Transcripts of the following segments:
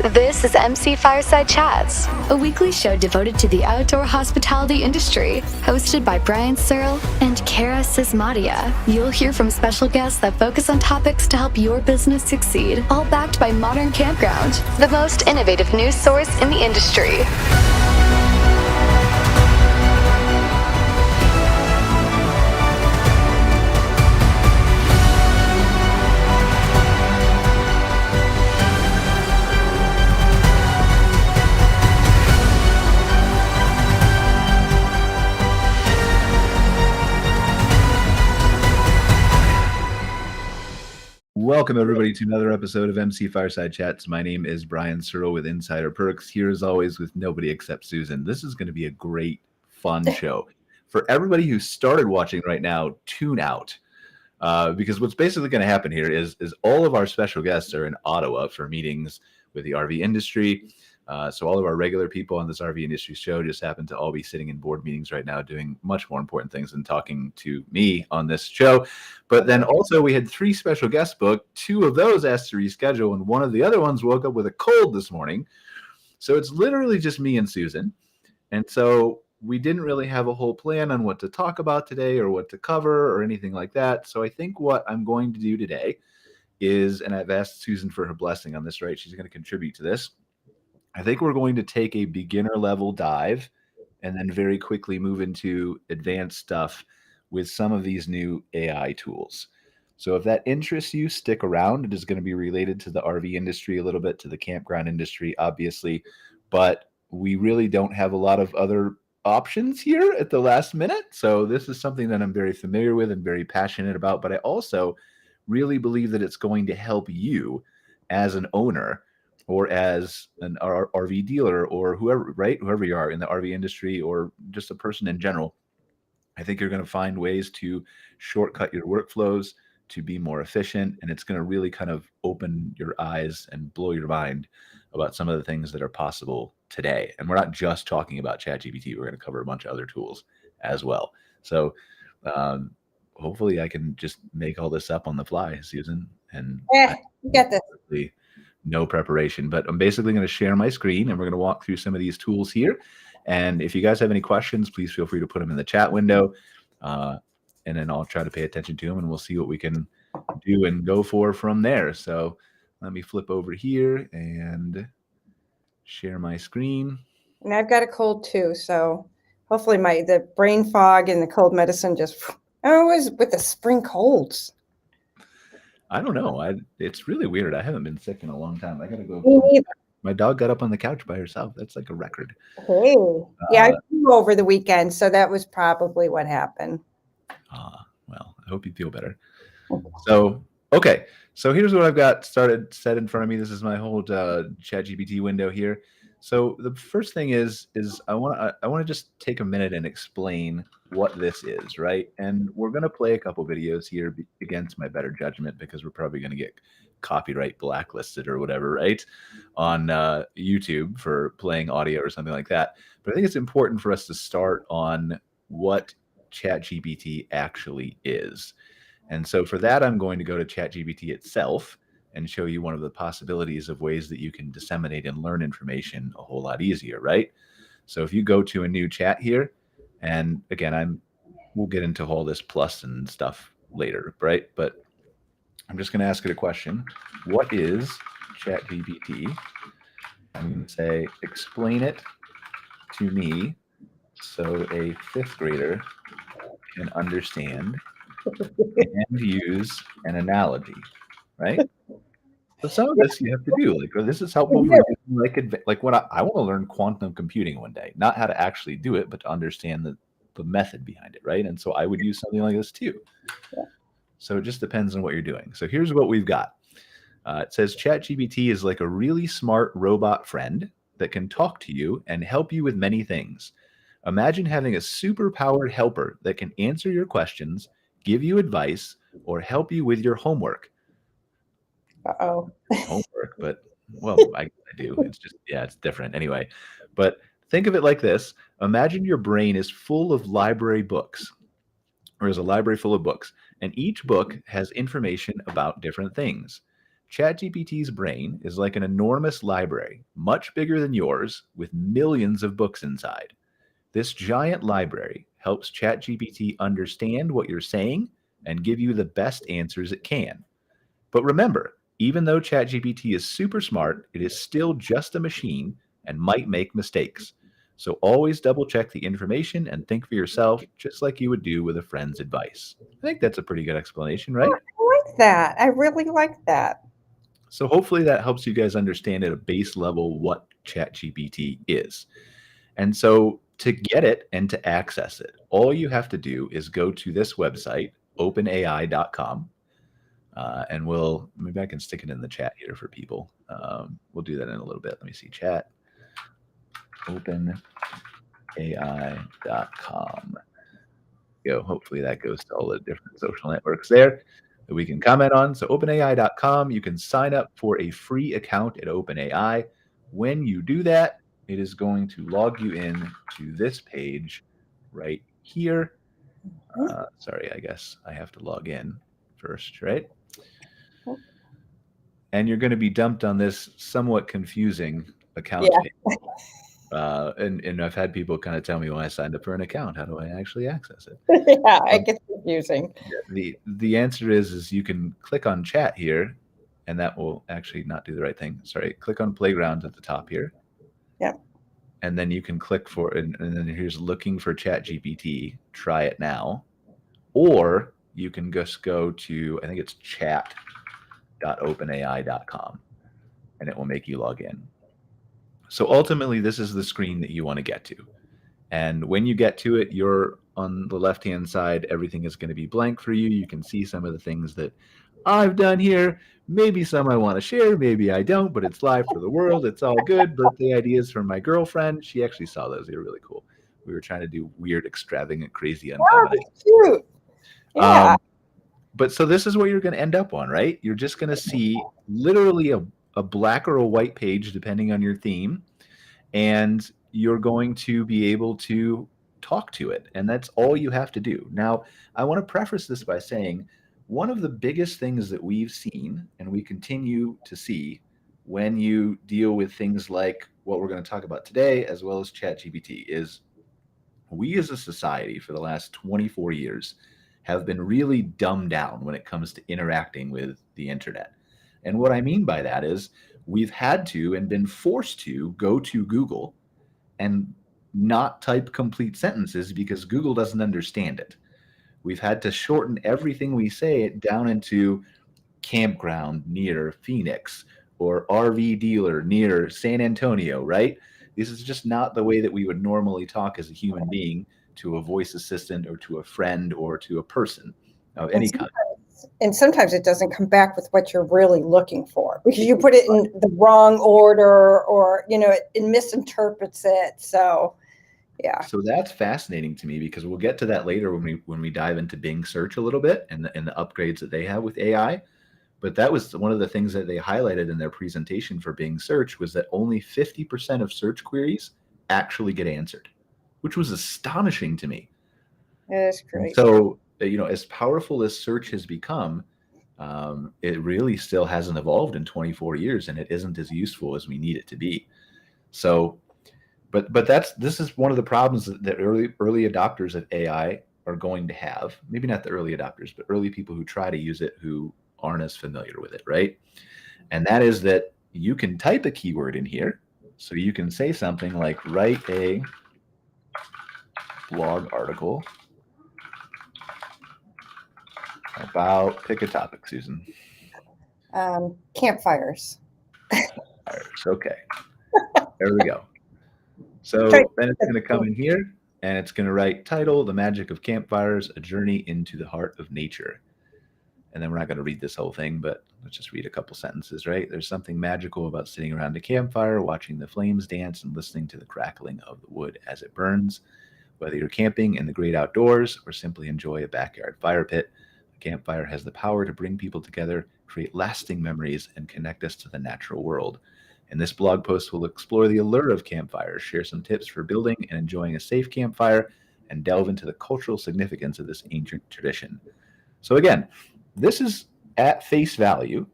This is MC Fireside Chats, a weekly show devoted to the outdoor hospitality industry, hosted by Brian Searle and Kara Sismadia. You'll hear from special guests that focus on topics to help your business succeed, all backed by Modern Campground, the most innovative news source in the industry. Welcome, everybody, to another episode of MC Fireside Chats. My name is Brian Searle with Insider Perks, here as always with nobody except Susan. This is going to be a great, fun show. For everybody who started watching right now, tune out. Because what's basically going to happen here is all of our special guests are in Ottawa for meetings with the RV industry. So all of our regular people on this RV industry show just happen to all be sitting in board meetings right now doing much more important things than talking to me on this show. But then also we had 3 special guests booked. 2 of those asked to reschedule, and one of the other ones woke up with a cold this morning. So it's literally just me and Susan. And so we didn't really have a whole plan on what to talk about today or what to cover or anything like that. So I think what I'm going to do today is, and I've asked Susan for her blessing on this, right? She's going to contribute to this. I think we're going to take a beginner level dive and then very quickly move into advanced stuff with some of these new AI tools. So if that interests you, stick around. It is going to be related to the RV industry a little bit, to the campground industry, obviously, but we really don't have a lot of other options here at the last minute. So this is something that I'm very familiar with and very passionate about, but I also really believe that it's going to help you as an owner or as an RV dealer or whoever, right? Whoever you are in the RV industry or just a person in general. I think you're going to find ways to shortcut your workflows, to be more efficient, and it's going to really kind of open your eyes and blow your mind about some of the things that are possible today. And we're not just talking about ChatGPT. We're going to cover a bunch of other tools as well. So hopefully I can just make all this up on the fly, Susan. And you get this. No preparation, but I'm basically going to share my screen and we're going to walk through some of these tools here. And if you guys have any questions, please feel free to put them in the chat window. And then I'll try to pay attention to them and we'll see what we can do and go for from there. So let me flip over here and share my screen. And I've got a cold too. So hopefully the brain fog and the cold medicine I was with the spring colds. I don't know. It's really weird. I haven't been sick in a long time. I gotta go. Me neither. My dog got up on the couch by herself. That's like a record. Hey. Yeah, I flew over the weekend, so that was probably what happened. Well, I hope you feel better. So, okay. So here's what I've got set in front of me. This is my whole ChatGPT window here. So the first thing is I want to just take a minute and explain what this is, right? And we're going to play a couple videos here against my better judgment because we're probably going to get copyright blacklisted or whatever, right? On YouTube for playing audio or something like that. But I think it's important for us to start on what ChatGPT actually is. And so for that, I'm going to go to ChatGPT itself and show you one of the possibilities of ways that you can disseminate and learn information a whole lot easier, right? So if you go to a new chat here, and again, we'll get into all this plus and stuff later, right? But I'm just going to ask it a question. What is ChatGPT? I'm going to say, explain it to me so a 5th grader can understand and use an analogy, right? So some of this you have to do. Like, this is helpful for like when I want to learn quantum computing one day, not how to actually do it, but to understand the method behind it, right? And so I would use something like this too. Yeah. So it just depends on what you're doing. So here's what we've got. It says ChatGPT is like a really smart robot friend that can talk to you and help you with many things. Imagine having a super-powered helper that can answer your questions, give you advice, or help you with your homework. Uh-oh. Homework, but well, I do. It's just, yeah, it's different anyway. But think of it like this. Imagine your brain is full of library books, or is a library full of books, and each book has information about different things. ChatGPT's brain is like an enormous library, much bigger than yours, with millions of books inside. This giant library helps ChatGPT understand what you're saying and give you the best answers it can. But remember, even though ChatGPT is super smart, it is still just a machine and might make mistakes. So always double check the information and think for yourself, just like you would do with a friend's advice. I think that's a pretty good explanation, right? I like that. I really like that. So hopefully that helps you guys understand at a base level what ChatGPT is. And so to get it and to access it, all you have to do is go to this website, openai.com. And maybe I can stick it in the chat here for people. We'll do that in a little bit. Let me see, chat, openai.com. Go. Hopefully that goes to all the different social networks there that we can comment on. So openai.com, you can sign up for a free account at OpenAI. When you do that, it is going to log you in to this page right here. Sorry, I guess I have to log in first, right? And you're going to be dumped on this somewhat confusing account page. And I've had people kind of tell me, when I signed up for an account, how do I actually access it? Yeah, it gets confusing. The answer is you can click on chat here, and that will actually not do the right thing. Sorry, click on playground at the top here. Yep. And then you can click for it, and then here's looking for ChatGPT. Try it now. Or you can just go to, I think it's chat.openai.com, and it will make you log in. So ultimately, this is the screen that you want to get to. And when you get to it, you're on the left-hand side. Everything is going to be blank for you. You can see some of the things that I've done here. Maybe some I want to share, maybe I don't, but it's live for the world. It's all good. Birthday ideas from my girlfriend. She actually saw those. They were really cool. We were trying to do weird, extravagant, crazy, uncommon ideas. Cute. Yeah. But so this is what you're going to end up on, right? You're just going to see literally a black or a white page, depending on your theme, and you're going to be able to talk to it. And that's all you have to do. Now, I want to preface this by saying one of the biggest things that we've seen and we continue to see when you deal with things like what we're going to talk about today, as well as ChatGPT, is we as a society for the last 24 years have been really dumbed down when it comes to interacting with the internet. And what I mean by that is we've had to and been forced to go to Google and not type complete sentences because Google doesn't understand it. We've had to shorten everything we say down into campground near Phoenix or RV dealer near San Antonio, right? This is just not the way that we would normally talk as a human being to a voice assistant or to a friend or to a person of any kind. And sometimes it doesn't come back with what you're really looking for because you put it in the wrong order or, it misinterprets it. So, yeah. So that's fascinating to me because we'll get to that later when we dive into Bing search a little bit and the upgrades that they have with AI. But that was one of the things that they highlighted in their presentation for Bing search was that only 50% of search queries actually get answered, which was astonishing to me. It is crazy. So, as powerful as search has become, it really still hasn't evolved in 24 years, and it isn't as useful as we need it to be. So, but this is one of the problems that early adopters of AI are going to have. Maybe not the early adopters, but early people who try to use it who aren't as familiar with it, right? And that is that you can type a keyword in here. So you can say something like, write a blog article about, pick a topic, Susan. Campfires. Okay. There we go. So then it's going to come in here and it's going to write title, The Magic of Campfires, A Journey into the Heart of Nature. And then we're not going to read this whole thing, but let's just read a couple sentences, right? There's something magical about sitting around a campfire, watching the flames dance and listening to the crackling of the wood as it burns. Whether you're camping in the great outdoors or simply enjoy a backyard fire pit, a campfire has the power to bring people together, create lasting memories, and connect us to the natural world. And this blog post will explore the allure of campfires, share some tips for building and enjoying a safe campfire, and delve into the cultural significance of this ancient tradition. So again, this is at face value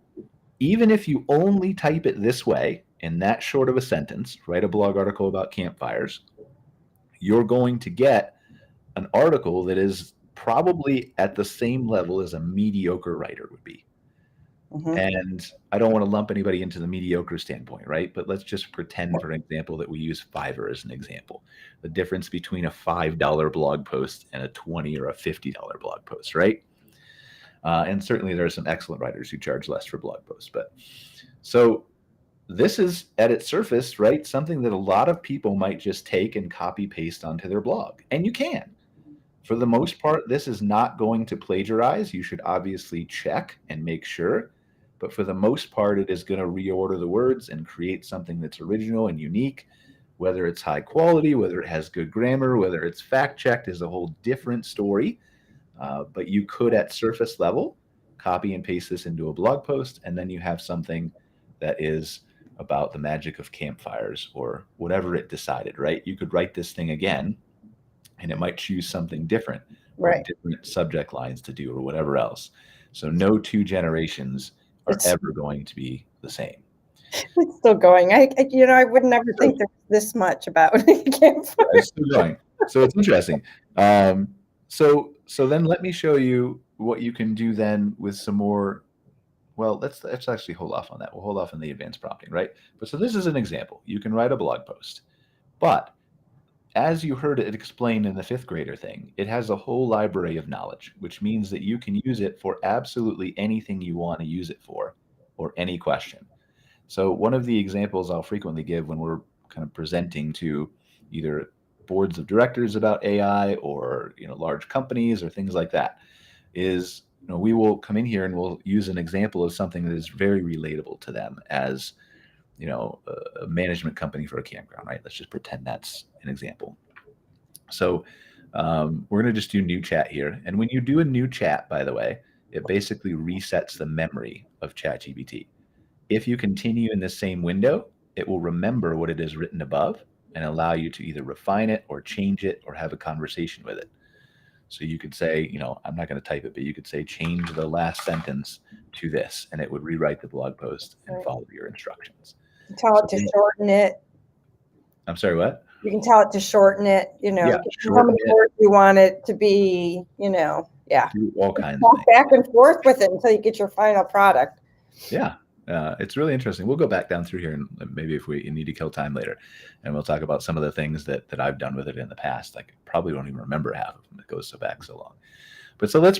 even if you only type it this way, in that short of a sentence, write a blog article about campfires, you're going to get an article that is probably at the same level as a mediocre writer would be. Mhm. And I don't want to lump anybody into the mediocre standpoint, right? But let's just pretend, for example, that we use Fiverr as an example. The difference between a $5 blog post and a $20 or a $50 blog post, right? And certainly there are some excellent writers who charge less for blog posts. But so this is at its surface, right? Something that a lot of people might just take and copy paste onto their blog. And you can. For the most part, this is not going to plagiarize. You should obviously check and make sure. But for the most part, it is going to reorder the words and create something that's original and unique. Whether it's high quality, whether it has good grammar, whether it's fact-checked is a whole different story. But you could, at surface level, copy and paste this into a blog post, and then you have something that is about the magic of campfires or whatever it decided, right? You could write this thing again, and it might choose something different, or Right. different subject lines to do or whatever else. So no two generations are ever going to be the same. It's still going. I would never think there's this much about campfire. It's still going. So it's interesting. So then let me show you what you can do then with some more. Well, let's actually hold off on that. We'll hold off on the advanced prompting, right? But so this is an example. You can write a blog post, but as you heard it explained in the 5th grader thing, it has a whole library of knowledge, which means that you can use it for absolutely anything you want to use it for, or any question. So one of the examples I'll frequently give when we're kind of presenting to either boards of directors about AI or large companies or things like that is we will come in here and we'll use an example of something that is very relatable to them as a management company for a campground, right? Let's just pretend that's an example. So we're going to just do new chat here. And when you do a new chat, by the way, it basically resets the memory of ChatGPT. If you continue in the same window, it will remember what it has written above and allow you to either refine it or change it or have a conversation with it. So you could say, I'm not going to type it, but you could say, change the last sentence to this, and it would rewrite the blog post and follow your instructions. You can tell it to shorten it. I'm sorry, what? You can tell it to shorten it, Yeah, how many words you want it to be, yeah. Do all kinds Talk of things. back and forth with it until you get your final product. Yeah. It's really interesting. We'll go back down through here and maybe if we need to kill time later, and we'll talk about some of the things that I've done with it in the past. I probably don't even remember half of them. It goes back so long. But so let's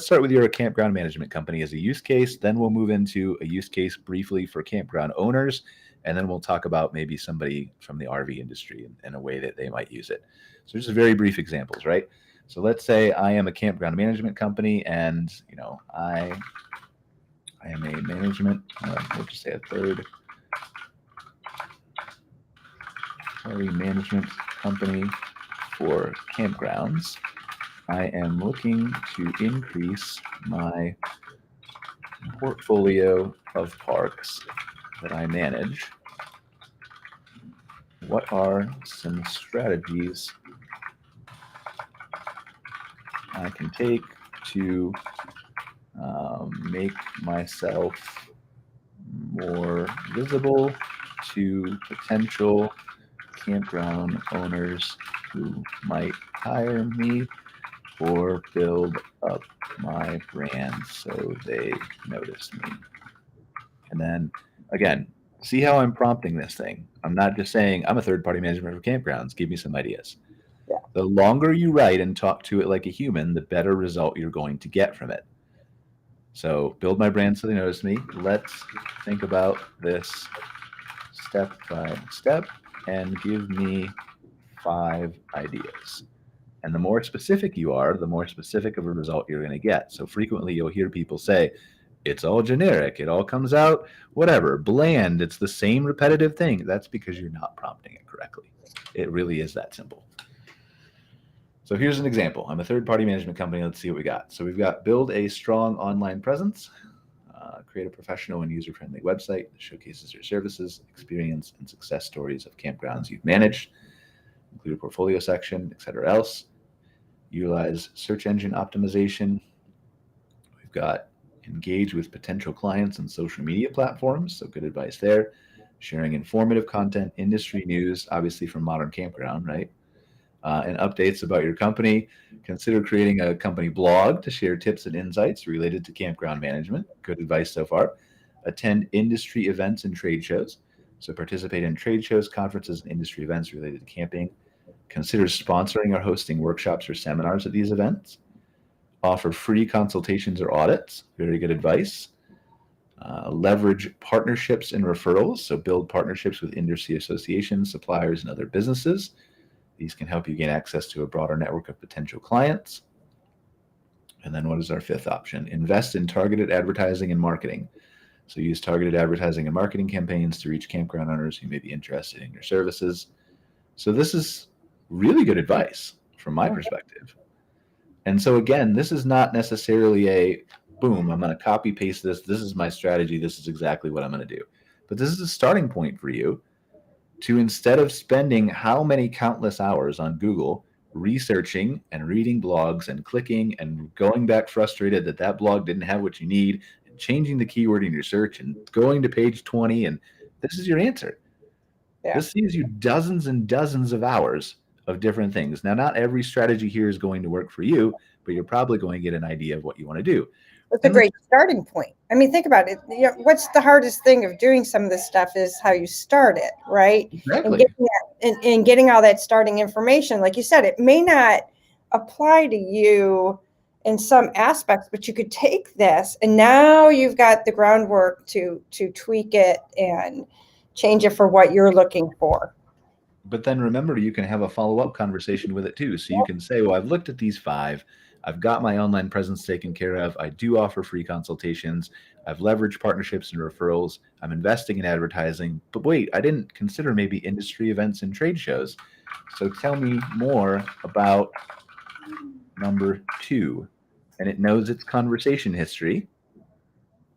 start with your campground management company as a use case. Then we'll move into a use case briefly for campground owners. And then we'll talk about maybe somebody from the RV industry in a way that they might use it. So just very brief examples, right? So let's say I am a campground management company and, I am a management, we'll just say a third party management company for campgrounds. I am looking to increase my portfolio of parks that I manage. What are some strategies I can take to make myself more visible to potential campground owners who might hire me or build up my brand so they notice me? And then again, see how I'm prompting this thing. I'm not just saying I'm a third-party management for campgrounds. Give me some ideas. Yeah. The longer you write and talk to it like a human, the better result you're going to get from it. So build my brand so they notice me. Let's think about this step by step and give me 5 ideas. And the more specific you are, the more specific of a result you're going to get. So frequently you'll hear people say, it's all generic. It all comes out, whatever, bland. It's the same repetitive thing. That's because you're not prompting it correctly. It really is that simple. So here's an example. I'm a third-party management company. Let's see what we got. So we've got build a strong online presence, create a professional and user-friendly website that showcases your services, experience, and success stories of campgrounds you've managed, include a portfolio section, etc. else. Utilize search engine optimization. We've got Engage with potential clients on social media platforms. So good advice there. Sharing informative content, industry news, obviously from Modern Campground, right? And updates about your company. Consider creating a company blog to share tips and insights related to campground management. Good advice so far. Attend industry events and trade shows. So participate in trade shows, conferences, and industry events related to camping. Consider sponsoring or hosting workshops or seminars at these events. Offer free consultations or audits. Very good advice. Leverage partnerships and referrals. So build partnerships with industry associations, suppliers, and other businesses. These can help you gain access to a broader network of potential clients. And then what is our fifth option? Invest in targeted advertising and marketing. So use targeted advertising and marketing campaigns to reach campground owners who may be interested in your services. So this is really good advice from my perspective. And so again, this is not necessarily a boom, I'm going to copy paste this. This is my strategy. This is exactly what I'm going to do. But this is a starting point for you to, instead of spending how many countless hours on Google researching and reading blogs and clicking and going back frustrated that that blog didn't have what you need, and changing the keyword in your search and going to page 20, and this is your answer. Yeah. This saves you dozens and dozens of hours of different things. Now, not every strategy here is going to work for you, but you're probably going to get an idea of what you want to do. It's a great starting point. I mean, think about it. You know, what's the hardest thing of doing some of this stuff is how you start it, right? Exactly. And getting all that starting information. Like you said, it may not apply to you in some aspects, but you could take this and now you've got the groundwork to tweak it and change it for what you're looking for. But then remember, you can have a follow-up conversation with it too. So you can say, well, I've looked at these 5. I've got my online presence taken care of. I do offer free consultations. I've leveraged partnerships and referrals. I'm investing in advertising. But wait, I didn't consider maybe industry events and trade shows. So tell me more about number 2. And it knows its conversation history.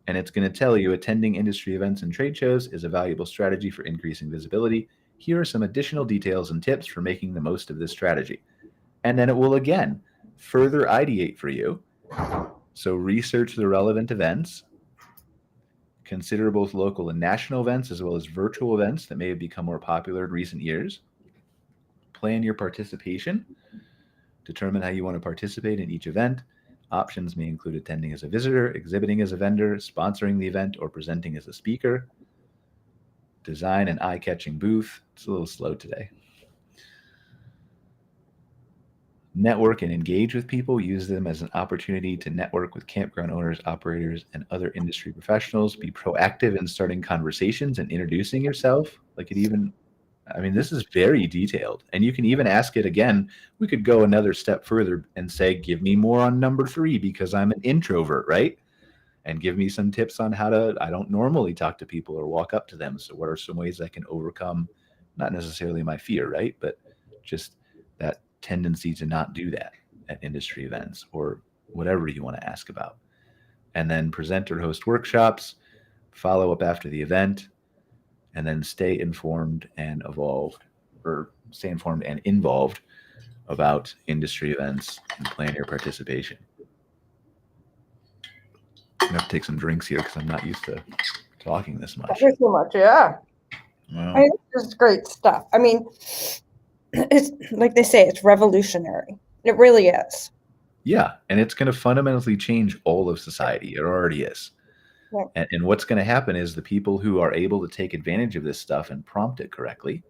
And it's going to tell you attending industry events and trade shows is a valuable strategy for increasing visibility. Here are some additional details and tips for making the most of this strategy. And then it will again further ideate for you. So research the relevant events. Consider both local and national events as well as virtual events that may have become more popular in recent years. Plan your participation. Determine how you want to participate in each event. Options may include attending as a visitor, exhibiting as a vendor, sponsoring the event, or presenting as a speaker. Design an eye-catching booth. It's a little slow today. Network and engage with people. Use them as an opportunity to network with campground owners, operators, and other industry professionals. Be proactive in starting conversations and introducing yourself. This is very detailed. And you can even ask it again. We could go another step further and say, give me more on number 3 because I'm an introvert, right? And give me some tips on I don't normally talk to people or walk up to them. So what are some ways I can overcome, not necessarily my fear, right? But just that tendency to not do that at industry events or whatever you want to ask about. And then present or host workshops, follow up after the event, and then stay informed and involved about industry events and plan your participation. I'm going to have to take some drinks here because I'm not used to talking this much. Too much, yeah. Well, I mean, this is great stuff. I mean, it's like they say, it's revolutionary. It really is. Yeah, and it's going to fundamentally change all of society. It already is. Yeah. And what's going to happen is the people who are able to take advantage of this stuff and prompt it correctly,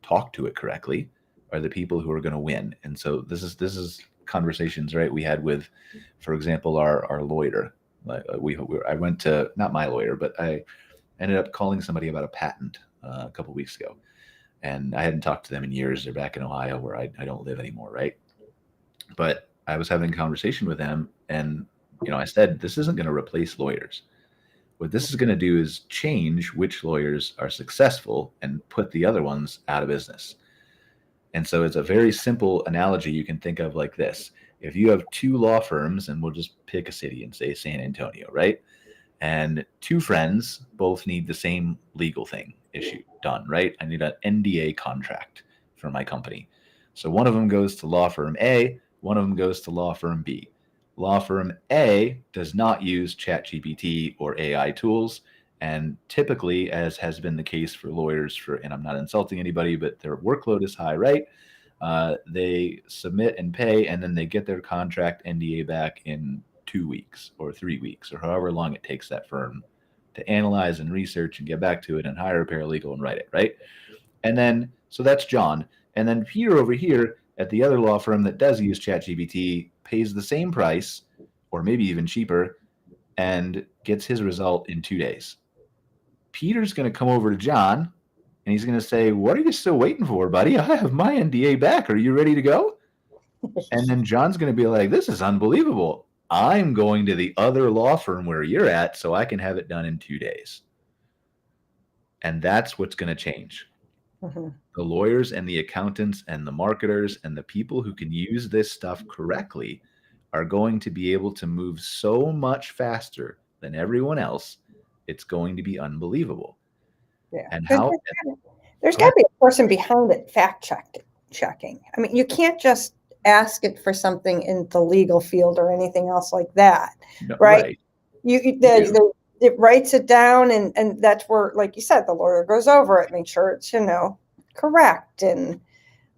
talk to it correctly, are the people who are going to win. And so this is conversations, right? We had with, for example, our lawyer. I went to, not my lawyer, but I ended up calling somebody about a patent a couple weeks ago. And I hadn't talked to them in years. They're back in Ohio where I don't live anymore, right? But I was having a conversation with them and, I said, this isn't going to replace lawyers. What this is going to do is change which lawyers are successful and put the other ones out of business. And so it's a very simple analogy you can think of like this. If you have 2 law firms, and we'll just pick a city and say San Antonio, right? And 2 friends both need the same legal thing issue done, right? I need an NDA contract for my company. So one of them goes to law firm A, one of them goes to law firm B. law firm A does not use ChatGPT or AI tools. And typically, as has been the case for lawyers and I'm not insulting anybody, but their workload is high, right? They submit and pay, and then they get their contract NDA back in 2 weeks or 3 weeks or however long it takes that firm to analyze and research and get back to it and hire a paralegal and write it, right? And then, so that's John. And then Peter over here at the other law firm that does use ChatGPT pays the same price or maybe even cheaper and gets his result in 2 days. Peter's going to come over to John and he's going to say, what are you still waiting for, buddy? I have my NDA back. Are you ready to go? And then John's going to be like, this is unbelievable. I'm going to the other law firm where you're at so I can have it done in 2 days. And that's what's going to change. Mm-hmm. The lawyers and the accountants and the marketers and the people who can use this stuff correctly are going to be able to move so much faster than everyone else. It's going to be unbelievable. Yeah. And there's got to be a person behind it fact checking. I mean, you can't just ask it for something in the legal field or anything else like that, no, right? It writes it down, and that's where, like you said, the lawyer goes over it, make sure it's correct. And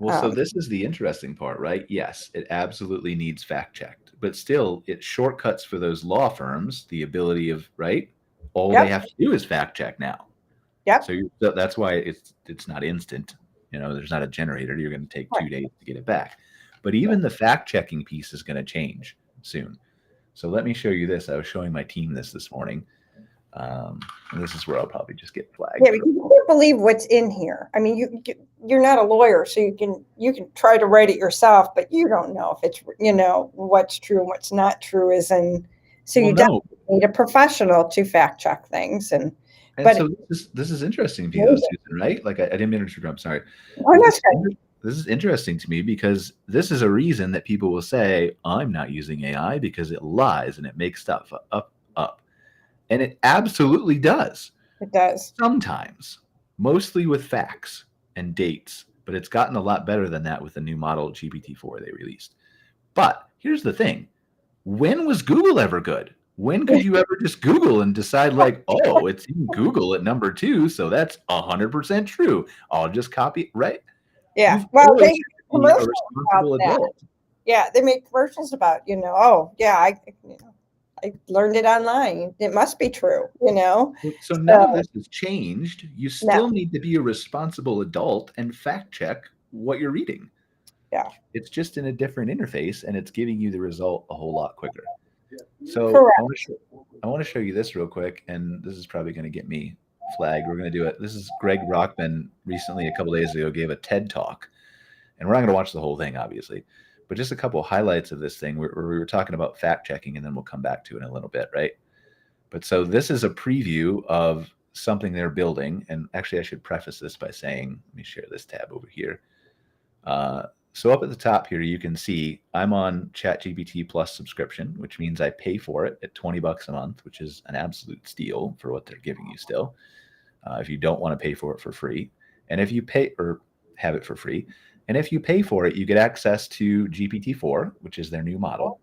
so this is the interesting part, right? Yes, it absolutely needs fact checked, but still, it shortcuts for those law firms the ability of all they have to do is fact check now. Yep. So that's why it's not instant. There's not a generator. You're going to take 2 days to get it back. But even the fact checking piece is going to change soon. So let me show you this. I was showing my team this morning. And this is where I'll probably just get flagged. Yeah, but you can't believe what's in here. I mean, you're not a lawyer, so you can try to write it yourself, but you don't know if it's what's true and what's not true is in. So you definitely need a professional to fact check things. But so this is interesting to you, Susan, right? Like I didn't mean to interrupt. I'm sorry. Oh, that's right. This is interesting to me because this is a reason that people will say, I'm not using AI because it lies and it makes stuff up. And it absolutely does. It does. Sometimes, mostly with facts and dates, but it's gotten a lot better than that with the new model GPT-4 they released. But here's the thing. When was Google ever good? When could you ever just Google and decide oh, it's in Google at number 2, so that's 100% true. I'll just copy it, right? Yeah. Well, they make commercials about that. Yeah, they make commercials about, I learned it online. It must be true, So none of this has changed. You still need to be a responsible adult and fact check what you're reading. Yeah. It's just in a different interface, and it's giving you the result a whole lot quicker. So I want to show you this real quick, and this is probably going to get me flagged. We're going to do it. This is Greg Rockman recently, a couple days ago, gave a TED talk, and we're not going to watch the whole thing, obviously, but just a couple highlights of this thing where we were talking about fact checking, and then we'll come back to it in a little bit, right? But so this is a preview of something they're building, and actually I should preface this by saying, let me share this tab over here. So up at the top here, you can see I'm on ChatGPT Plus subscription, which means I pay for it at $20 a month, which is an absolute steal for what they're giving you still. If you don't want to pay for it for free, and if you pay or have it for free, and if you pay for it, you get access to GPT-4, which is their new model.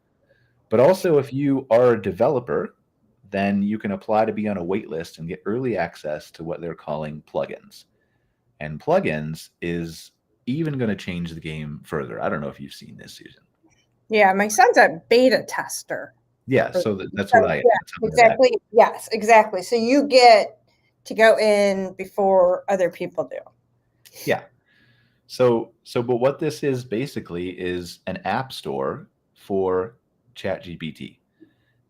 But also, if you are a developer, then you can apply to be on a wait list and get early access to what they're calling plugins. And plugins is even going to change the game further. I don't know if you've seen this, Susan. Yeah, my son's a beta tester. Yeah, so that's what I am. Yeah, exactly. Yes, exactly. So you get to go in before other people do. Yeah. So but what this is basically is an app store for ChatGPT.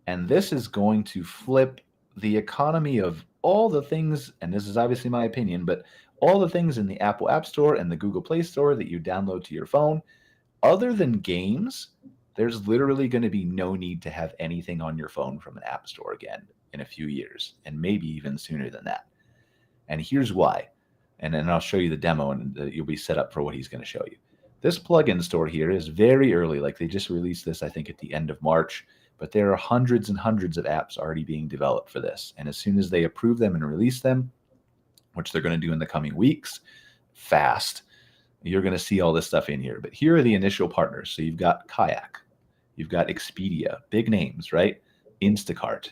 And this is going to flip the economy of all the things, and this is obviously my opinion, but all the things in the Apple App Store and the Google Play Store that you download to your phone, other than games, there's literally going to be no need to have anything on your phone from an app store again in a few years, and maybe even sooner than that. And here's why. And then I'll show you the demo, and you'll be set up for what he's going to show you. This plugin store here is very early. Like they just released this, I think, at the end of March. But there are hundreds and hundreds of apps already being developed for this. And as soon as they approve them and release them, which they're going to do in the coming weeks, fast, you're going to see all this stuff in here. But here are the initial partners. So you've got Kayak, You've got Expedia, big names, right? Instacart.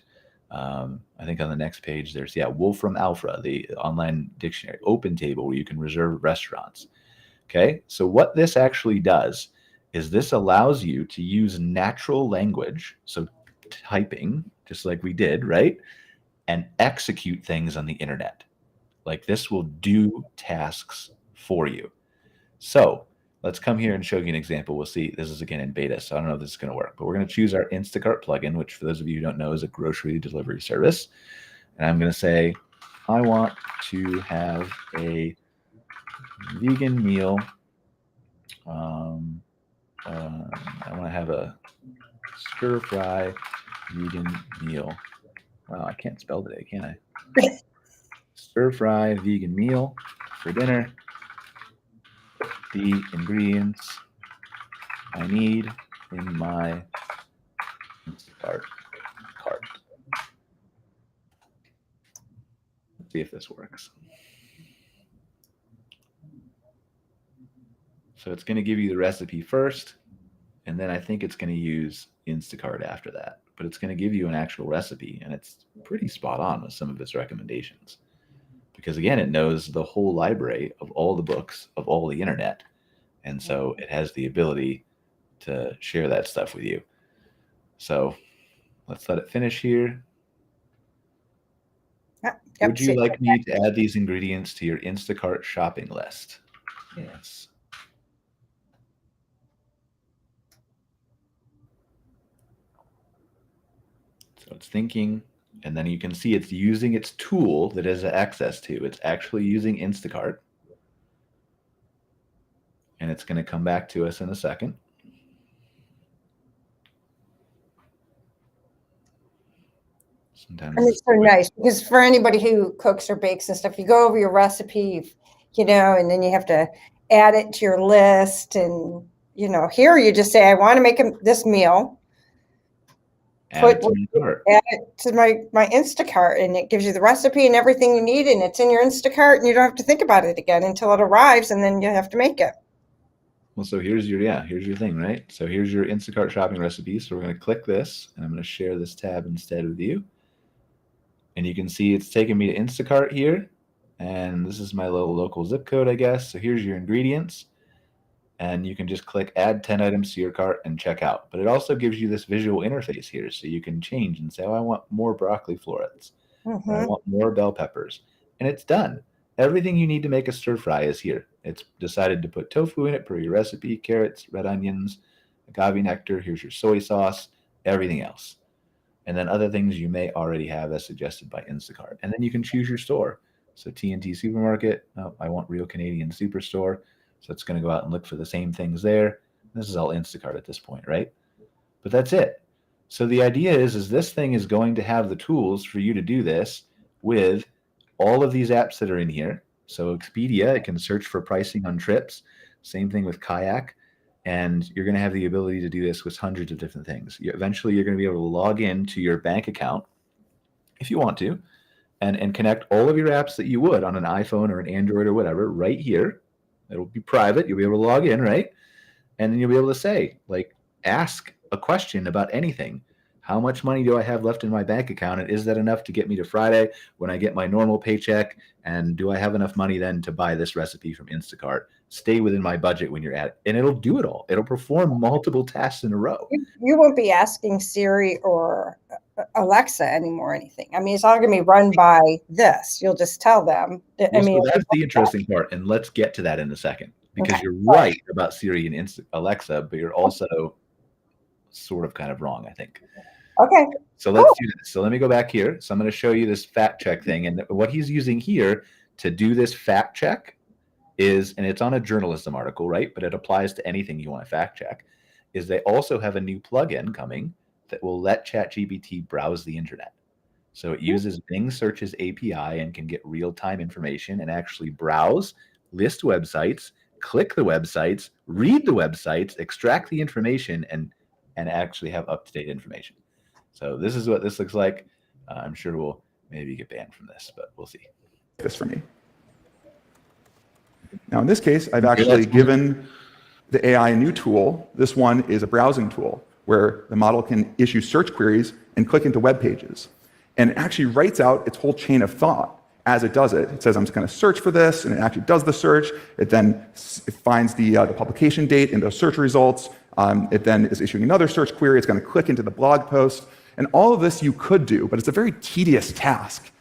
I think on the next page there's, Wolfram Alpha, the online dictionary. OpenTable, where you can reserve restaurants. Okay, so what this actually does is this allows you to use natural language, so typing, just like we did, right? And execute things on the internet. Like, this will do tasks for you. So let's come here and show you an example. We'll see. This is again in beta, so I don't know if this is going to work, but we're going to choose our Instacart plugin, which for those of you who don't know is a grocery delivery service. And I'm going to say, I want to have a vegan meal. I want to have a stir fry vegan meal. Wow, I can't spell today, can I? Stir fry vegan meal for dinner. The ingredients I need in my Instacart cart. Let's see if this works. So it's going to give you the recipe first, and then I think it's going to use Instacart after that. But it's going to give you an actual recipe, and it's pretty spot on with some of its recommendations. Because again, it knows the whole library of all the books of all the internet. And so it has the ability to share that stuff with you. So let's let it finish here. Would you like me to add these ingredients to your Instacart shopping list? Yes. So it's thinking, and then you can see it's using its tool that it has access to. It's actually using Instacart. And it's going to come back to us in a second. Sometimes and it's so nice because for anybody who cooks or bakes and stuff, you go over your recipe, and then you have to add it to your list. And, here you just say, I want to make this meal. Add it to my Instacart, and it gives you the recipe and everything you need, and it's in your Instacart, and you don't have to think about it again until it arrives, and then you have to make it. Well, so here's your thing, right? So here's your Instacart shopping recipe. So we're going to click this, and I'm going to share this tab instead with you. And you can see it's taking me to Instacart here, and this is my little local zip code, I guess. So here's your ingredients. And you can just click add 10 items to your cart and check out. But it also gives you this visual interface here. So you can change and say, I want more broccoli florets. Mm-hmm. I want more bell peppers. And it's done. Everything you need to make a stir fry is here. It's decided to put tofu in it per your recipe, carrots, red onions, agave nectar. Here's your soy sauce, everything else. And then other things you may already have as suggested by Instacart. And then you can choose your store. So TNT Supermarket, I want Real Canadian Superstore. So it's going to go out and look for the same things there. This is all Instacart at this point, right? But that's it. So the idea is this thing is going to have the tools for you to do this with all of these apps that are in here. So Expedia, it can search for pricing on trips. Same thing with Kayak. And you're going to have the ability to do this with hundreds of different things. Eventually, you're going to be able to log in to your bank account if you want to and connect all of your apps that you would on an iPhone or an Android or whatever right here. It'll be private. You'll be able to log in, right? And then you'll be able to say, ask a question about anything. How much money do I have left in my bank account? And is that enough to get me to Friday when I get my normal paycheck? And do I have enough money then to buy this recipe from Instacart? Stay within my budget when you're at it. And it'll do it all. It'll perform multiple tasks in a row. You won't be asking Siri or Alexa anymore or anything. I mean, it's all going to be run by this. You'll just tell them. So that's the interesting part. And let's get to that in a second. Because you're right about Siri and Alexa, but you're also sort of kind of wrong, I think. Okay. So let's do this. So let me go back here. So I'm going to show you this fact check thing. And what he's using here to do this fact check is, and it's on a journalism article, right? But it applies to anything you want to fact check, is they also have a new plugin coming that will let ChatGPT browse the internet. So it uses Bing Search's API and can get real-time information and actually browse, list websites, click the websites, read the websites, extract the information, and actually have up-to-date information. So this is what this looks like. I'm sure we'll maybe get banned from this, but we'll see. This for me. Now, in this case, I've actually given the AI a new tool. This one is a browsing tool. where the model can issue search queries and click into web pages. And it actually writes out its whole chain of thought as it does it. It says, I'm just going to search for this, and it actually does the search. It then finds the publication date in those search results. It then is issuing another search query. It's going to click into the blog post. And all of this you could do, but it's a very tedious task.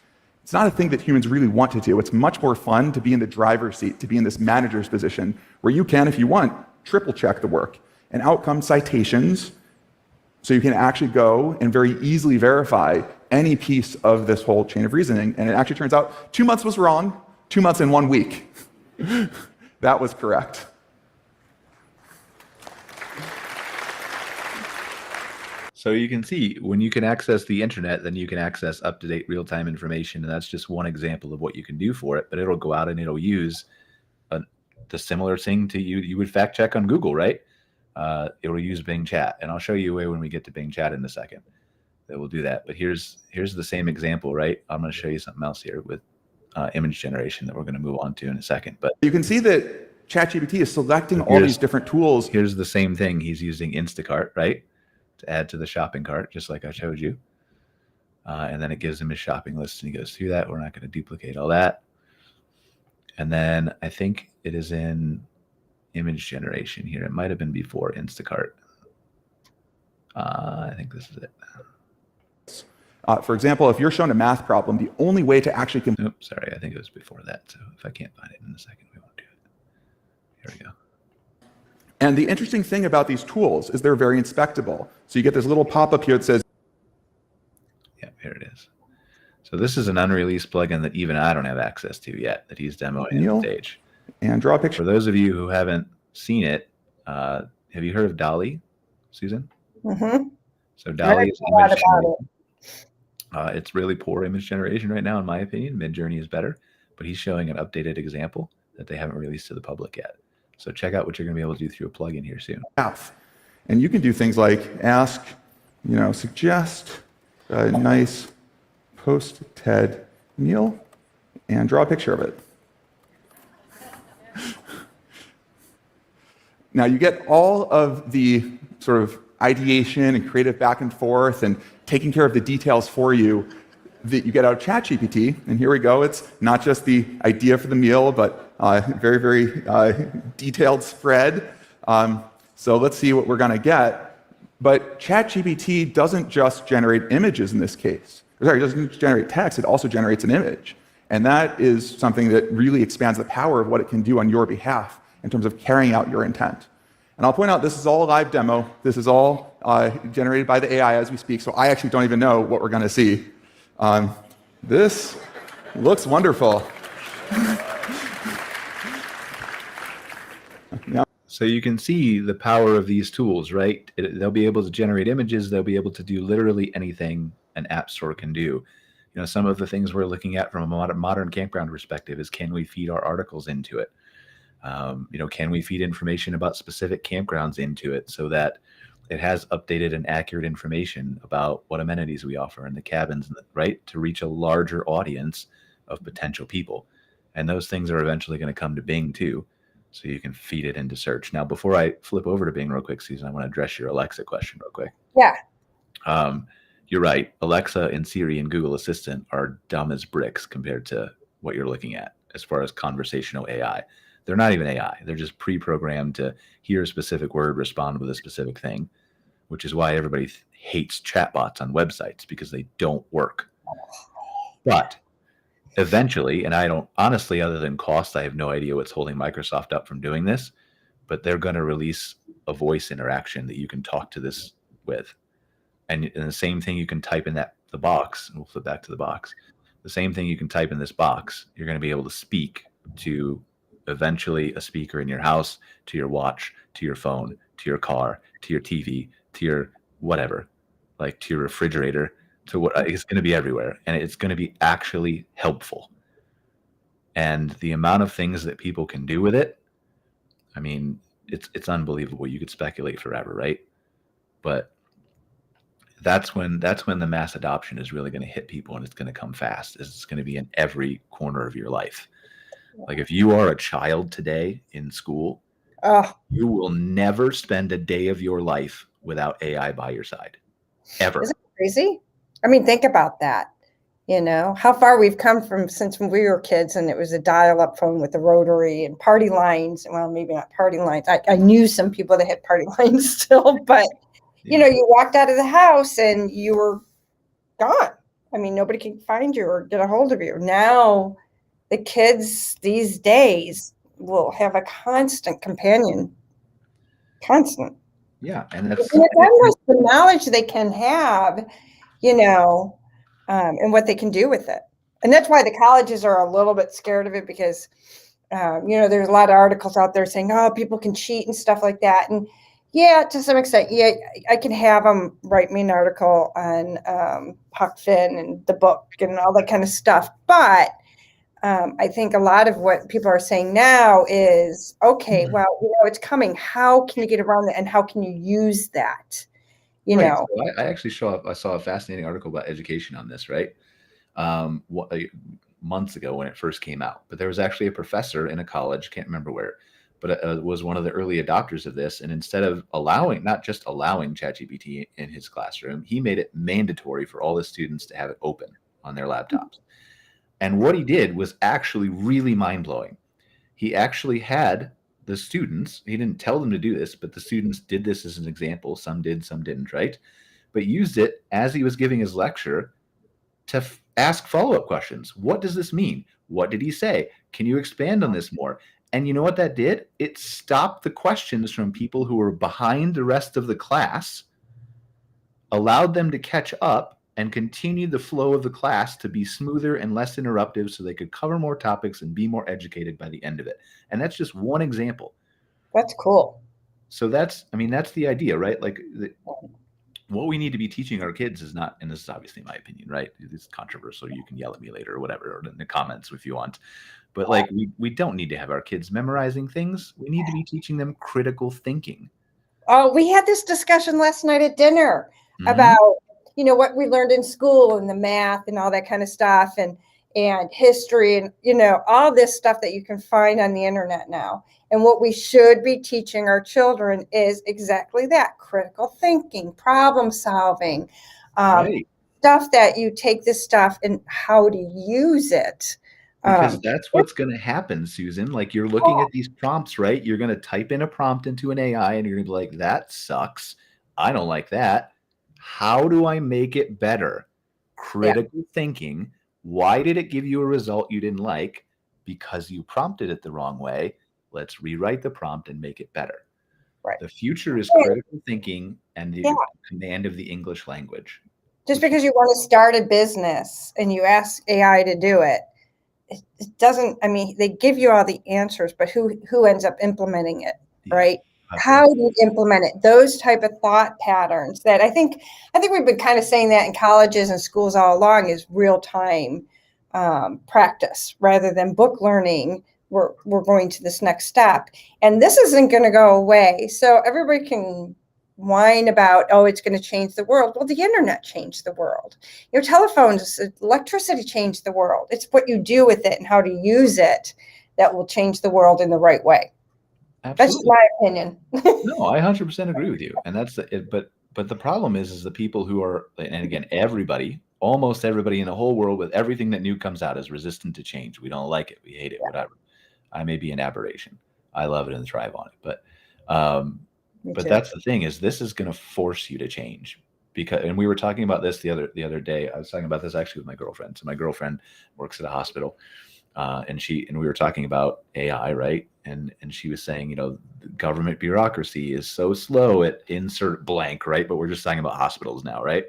It's not a thing that humans really want to do. It's much more fun to be in the driver's seat, to be in this manager's position, where you can, if you want, triple check the work. And out come citations, so you can actually go and very easily verify any piece of this whole chain of reasoning. And it actually turns out 2 months was wrong, 2 months and 1 week. That was correct. So you can see, when you can access the internet, then you can access up-to-date real-time information, and that's just one example of what you can do for it. But it'll go out and it'll use the similar thing to you would fact check on Google, right? It'll use Bing Chat, and I'll show you a way when we get to Bing Chat in a second that will do that. But here's the same example, right? I'm going to show you something else here with image generation that we're going to move on to in a second. But you can see that ChatGPT is selecting all these different tools. Here's the same thing. He's using Instacart, right, to add to the shopping cart, just like I showed you. And then it gives him his shopping list, and he goes through that. We're not going to duplicate all that. And then I think it is in image generation here. It might have been before Instacart. I think this is it. For example, if you're shown a math problem, the only way to actually... Oops, sorry, I think it was before that. So if I can't find it in a second, we won't do it. Here we go. And the interesting thing about these tools is they're very inspectable. So you get this little pop-up here that says... Yeah, here it is. So this is an unreleased plugin that even I don't have access to yet, that he's demoing on stage. And draw a picture. For those of you who haven't seen it, have you heard of Dolly, Susan? Mm-hmm. So Dolly is image generation. It's really poor image generation right now, in my opinion. Midjourney is better, but he's showing an updated example that they haven't released to the public yet. So check out what you're going to be able to do through a plugin here soon. And you can do things like ask, suggest a nice post-TED meal and draw a picture of it. Now you get all of the sort of ideation and creative back and forth and taking care of the details for you that you get out of ChatGPT. And here we go. It's not just the idea for the meal, but very, very detailed spread. So let's see what we're going to get. But ChatGPT doesn't just generate images in this case. Sorry, it doesn't generate text. It also generates an image. And that is something that really expands the power of what it can do on your behalf in terms of carrying out your intent. And I'll point out, this is all a live demo. This is all generated by the AI as we speak, so I actually don't even know what we're going to see. This looks wonderful. So you can see the power of these tools, right? They'll be able to generate images. They'll be able to do literally anything an app store can do. Some of the things we're looking at from a modern campground perspective is, can we feed our articles into it? Can we feed information about specific campgrounds into it so that it has updated and accurate information about what amenities we offer in the cabins, right? To reach a larger audience of potential people. And those things are eventually going to come to Bing too. So you can feed it into search. Now, before I flip over to Bing real quick, Susan, I want to address your Alexa question real quick. Yeah. You're right. Alexa and Siri and Google Assistant are dumb as bricks compared to what you're looking at as far as conversational AI. They're not even AI. They're just pre-programmed to hear a specific word, respond with a specific thing, which is why everybody hates chatbots on websites, because they don't work. But eventually, and I don't, honestly, other than cost, I have no idea what's holding Microsoft up from doing this, but they're going to release a voice interaction that you can talk to this with. And the same thing you can type in the box, and we'll flip back to the box. The same thing you can type in this box, you're going to be able to speak to eventually a speaker in your house, to your watch, to your phone, to your car, to your TV, to your whatever, like to your refrigerator, to what it's going to be everywhere. And it's going to be actually helpful. And the amount of things that people can do with it, I mean, it's unbelievable. You could speculate forever, right? But that's when the mass adoption is really going to hit people, and it's going to come fast. It's going to be in every corner of your life. Like if you are a child today in school, you will never spend a day of your life without AI by your side, ever. Isn't it crazy? I mean, think about that. How far we've come from since when we were kids and it was a dial-up phone with a rotary and party lines. Well, maybe not party lines. I knew some people that had party lines still, but you walked out of the house and you were gone. I mean, nobody can find you or get a hold of you. Now, the kids these days will have a constant companion. Constant. Yeah, and that's the knowledge they can have, and what they can do with it. And that's why the colleges are a little bit scared of it because, there's a lot of articles out there saying, oh, people can cheat and stuff like that. And yeah, to some extent, yeah, I can have them write me an article on Huck Finn and the book and all that kind of stuff. But I think a lot of what people are saying now is, okay, well, it's coming. How can you get around that? And how can you use that? So I actually saw a fascinating article about education on this, right? Months ago when it first came out. But there was actually a professor in a college, can't remember where, but it was one of the early adopters of this. And instead of not just allowing ChatGPT in his classroom, he made it mandatory for all the students to have it open on their laptops. And what he did was actually really mind-blowing. He actually had the students, he didn't tell them to do this, but the students did this as an example. Some did, some didn't, right? But used it as he was giving his lecture to ask follow-up questions. What does this mean? What did he say? Can you expand on this more? And you know what that did? It stopped the questions from people who were behind the rest of the class, allowed them to catch up, and continued the flow of the class to be smoother and less interruptive so they could cover more topics and be more educated by the end of it. And that's just one example. That's cool. So that's the idea, right? Like what we need to be teaching our kids is not, and this is obviously my opinion, right? It's controversial. You can yell at me later or whatever, or in the comments if you want. But like, we don't need to have our kids memorizing things. We need to be teaching them critical thinking. Oh, we had this discussion last night at dinner about, what we learned in school and the math and all that kind of stuff and history and, all this stuff that you can find on the internet now. And what we should be teaching our children is exactly that: critical thinking, problem solving, stuff that you take this stuff and how to use it. Because that's what's going to happen, Susan. Like, you're looking at these prompts, right? You're going to type in a prompt into an AI and you're going to be like, that sucks. I don't like that. How do I make it better? Critical thinking. Why did it give you a result you didn't like? Because you prompted it the wrong way. Let's rewrite the prompt and make it better. Right. The future is critical thinking and the command of the English language. Just because you want to start a business and you ask AI to do it, it doesn't, they give you all the answers, but who ends up implementing it, right? How do you implement it? Those type of thought patterns that I think we've been kind of saying that in colleges and schools all along is real time practice rather than book learning. We're going to this next step, and this isn't going to go away. So everybody can whine about, oh, it's going to change the world. Well, the internet changed the world. Your telephones, electricity changed the world. It's what you do with it and how to use it that will change the world in the right way. Absolutely. That's my opinion. No, I 100% agree with you. And that's it. But the problem is the people who are, and again, almost everybody in the whole world with everything that new comes out is resistant to change. We don't like it. We hate it, whatever. I may be an aberration. I love it and thrive on it. But that's the thing, is this is going to force you to change. And we were talking about this the other day. I was talking about this actually with my girlfriend. So my girlfriend works at a hospital, and we were talking about AI, right? And she was saying, the government bureaucracy is so slow at insert blank, right? But we're just talking about hospitals now, right?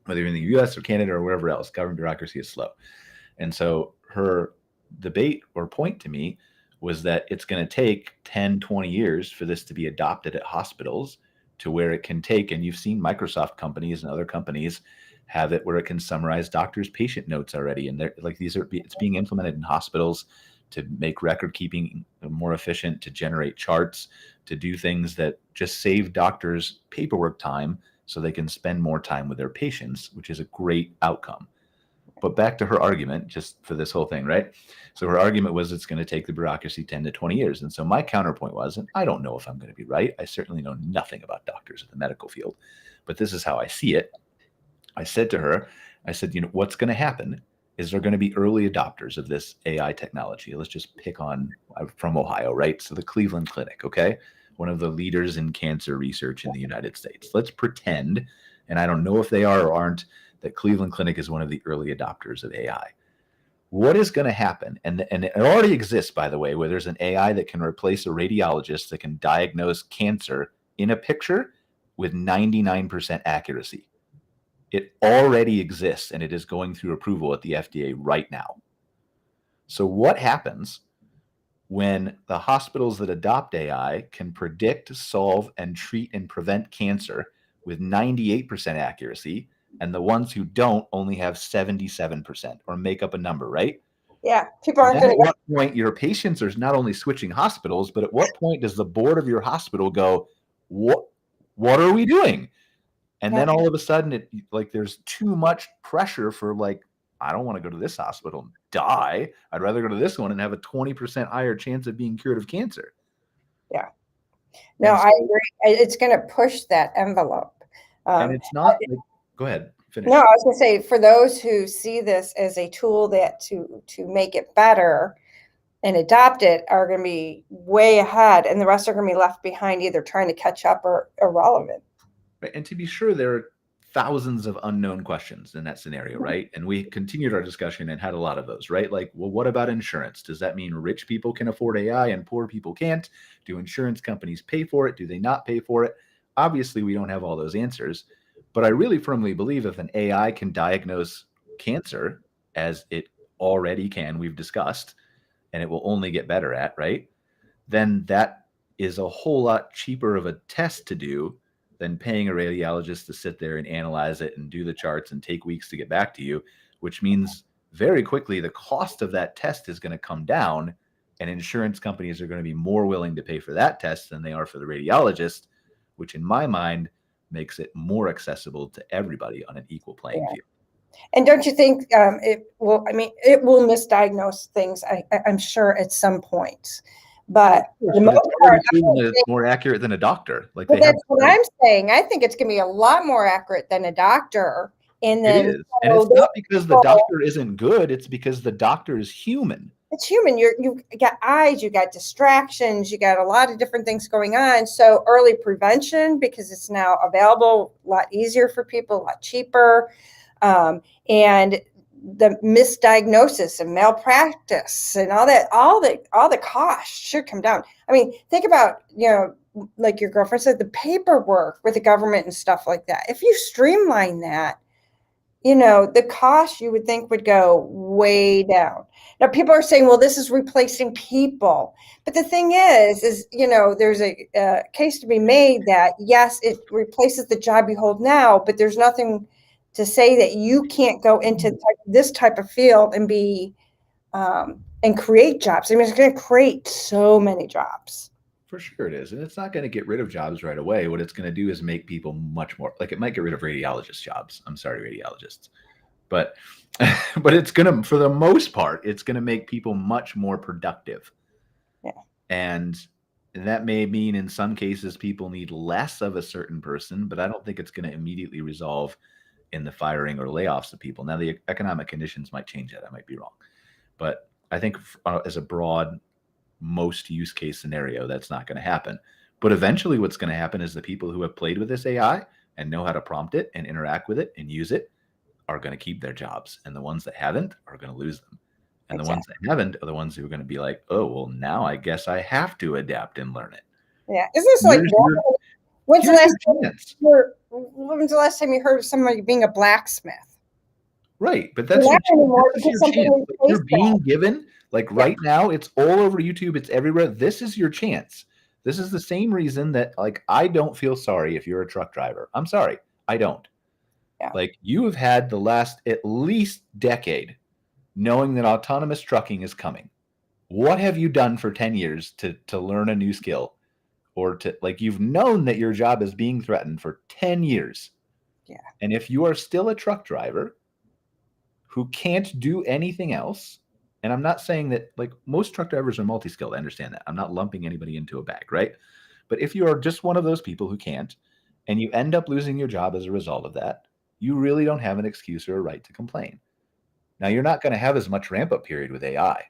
Whether you're in the U.S. or Canada or wherever else, government bureaucracy is slow. And so her debate or point to me was that it's going to take 10, 20 years for this to be adopted at hospitals to where it can take, and you've seen Microsoft companies and other companies have it where it can summarize doctors' patient notes already. And it's being implemented in hospitals to make record keeping more efficient, to generate charts, to do things that just save doctors paperwork time so they can spend more time with their patients, which is a great outcome. But back to her argument, just for this whole thing, right? So her argument was it's going to take the bureaucracy 10 to 20 years. And so my counterpoint was, and I don't know if I'm going to be right. I certainly know nothing about doctors in the medical field, but this is how I see it. I said to her, I said, what's going to happen is there going to be early adopters of this AI technology. Let's just pick on, I'm from Ohio, right? So the Cleveland Clinic, okay? One of the leaders in cancer research in the United States. Let's pretend, and I don't know if they are or aren't, that Cleveland Clinic is one of the early adopters of AI. What is going to happen? And it already exists, by the way, where there's an AI that can replace a radiologist that can diagnose cancer in a picture with 99% accuracy. It already exists, and it is going through approval at the FDA right now. So what happens when the hospitals that adopt AI can predict, solve, and treat and prevent cancer with 98% accuracy, and the ones who don't only have 77%, or make up a number, right? Yeah, people aren't going At to. what point your patients are not only switching hospitals, but at what point does the board of your hospital go, what are we doing? And then all of a sudden, there's too much pressure for I don't want to go to this hospital and die. I'd rather go to this one and have a 20% higher chance of being cured of cancer. Yeah. No, I agree. It's going to push that envelope. And it's not. Go ahead. Finish. No, I was going to say, for those who see this as a tool that to make it better and adopt it are going to be way ahead, and the rest are going to be left behind, either trying to catch up or irrelevant. Right. And to be sure, there are thousands of unknown questions in that scenario, right? And we continued our discussion and had a lot of those, right? Well, what about insurance? Does that mean rich people can afford AI and poor people can't? Do insurance companies pay for it? Do they not pay for it? Obviously, we don't have all those answers. But I really firmly believe if an AI can diagnose cancer, as it already can, we've discussed, and it will only get better at, right? Then that is a whole lot cheaper of a test to do than paying a radiologist to sit there and analyze it and do the charts and take weeks to get back to you, which means very quickly the cost of that test is going to come down, and insurance companies are going to be more willing to pay for that test than they are for the radiologist, which in my mind makes it more accessible to everybody on an equal playing field. And don't you think it will? I mean, it will misdiagnose things, I'm sure, at some point. But the most part, it's more accurate than a doctor. That's what I'm saying. I think it's going to be a lot more accurate than a doctor. And then, it is. And it's not because the doctor isn't good. It's because the doctor is human. It's human. You got eyes, you got distractions, you got a lot of different things going on. So early prevention, because it's now available, a lot easier for people, a lot cheaper. And the misdiagnosis and malpractice and all the costs should come down. I mean, think about, like your girlfriend said, the paperwork with the government and stuff like that. If you streamline that, the cost you would think would go way down. Now, people are saying, well, this is replacing people. But the thing is there's a case to be made that, yes, it replaces the job you hold now, but there's nothing to say that you can't go into this type of field and be and create jobs. I mean, it's going to create so many jobs. For sure it is. And it's not going to get rid of jobs right away. What it's going to do is make people much more, it might get rid of radiologist jobs. I'm sorry, radiologists. But it's going to, for the most part, it's going to make people much more productive. Yeah. And that may mean in some cases people need less of a certain person, but I don't think it's going to immediately resolve in the firing or layoffs of people. Now, the economic conditions might change that. I might be wrong. But I think as a broad, most use case scenario, that's not going to happen. But eventually what's going to happen is the people who have played with this AI and know how to prompt it and interact with it and use it are going to keep their jobs. And the ones that haven't are going to lose them. And the ones that haven't are the ones who are going to be like, oh, well, now I guess I have to adapt and learn it. Yeah. Isn't this like, when's the last time you heard of somebody being a blacksmith? Right. But that's your chance. You're being given, right now, it's all over YouTube. It's everywhere. This is your chance. This is the same reason that, I don't feel sorry if you're a truck driver. I'm sorry. I don't. Yeah. You have had the last at least decade knowing that autonomous trucking is coming. What have you done for 10 years to learn a new skill? Or you've known that your job is being threatened for 10 years. Yeah. And if you are still a truck driver who can't do anything else. And I'm not saying that, like, most truck drivers are multi-skilled. I understand that. I'm not lumping anybody into a bag, right? But if you are just one of those people who can't, and you end up losing your job as a result of that, you really don't have an excuse or a right to complain. Now, you're not going to have as much ramp-up period with AI.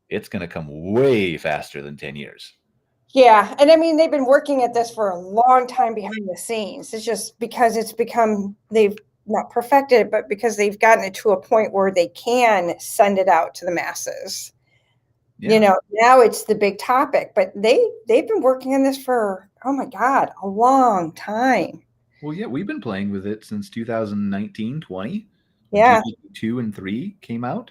It's going to come way faster than 10 years. Yeah. And I mean, they've been working at this for a long time behind the scenes. It's just because it's become, they've not perfected it, but because they've gotten it to a point where they can send it out to the masses. Yeah. You know, now it's the big topic, but they've been working on this for, oh my God, a long time. Well, yeah, we've been playing with it since 2019, 20. Yeah. GPT-2 and 3 came out.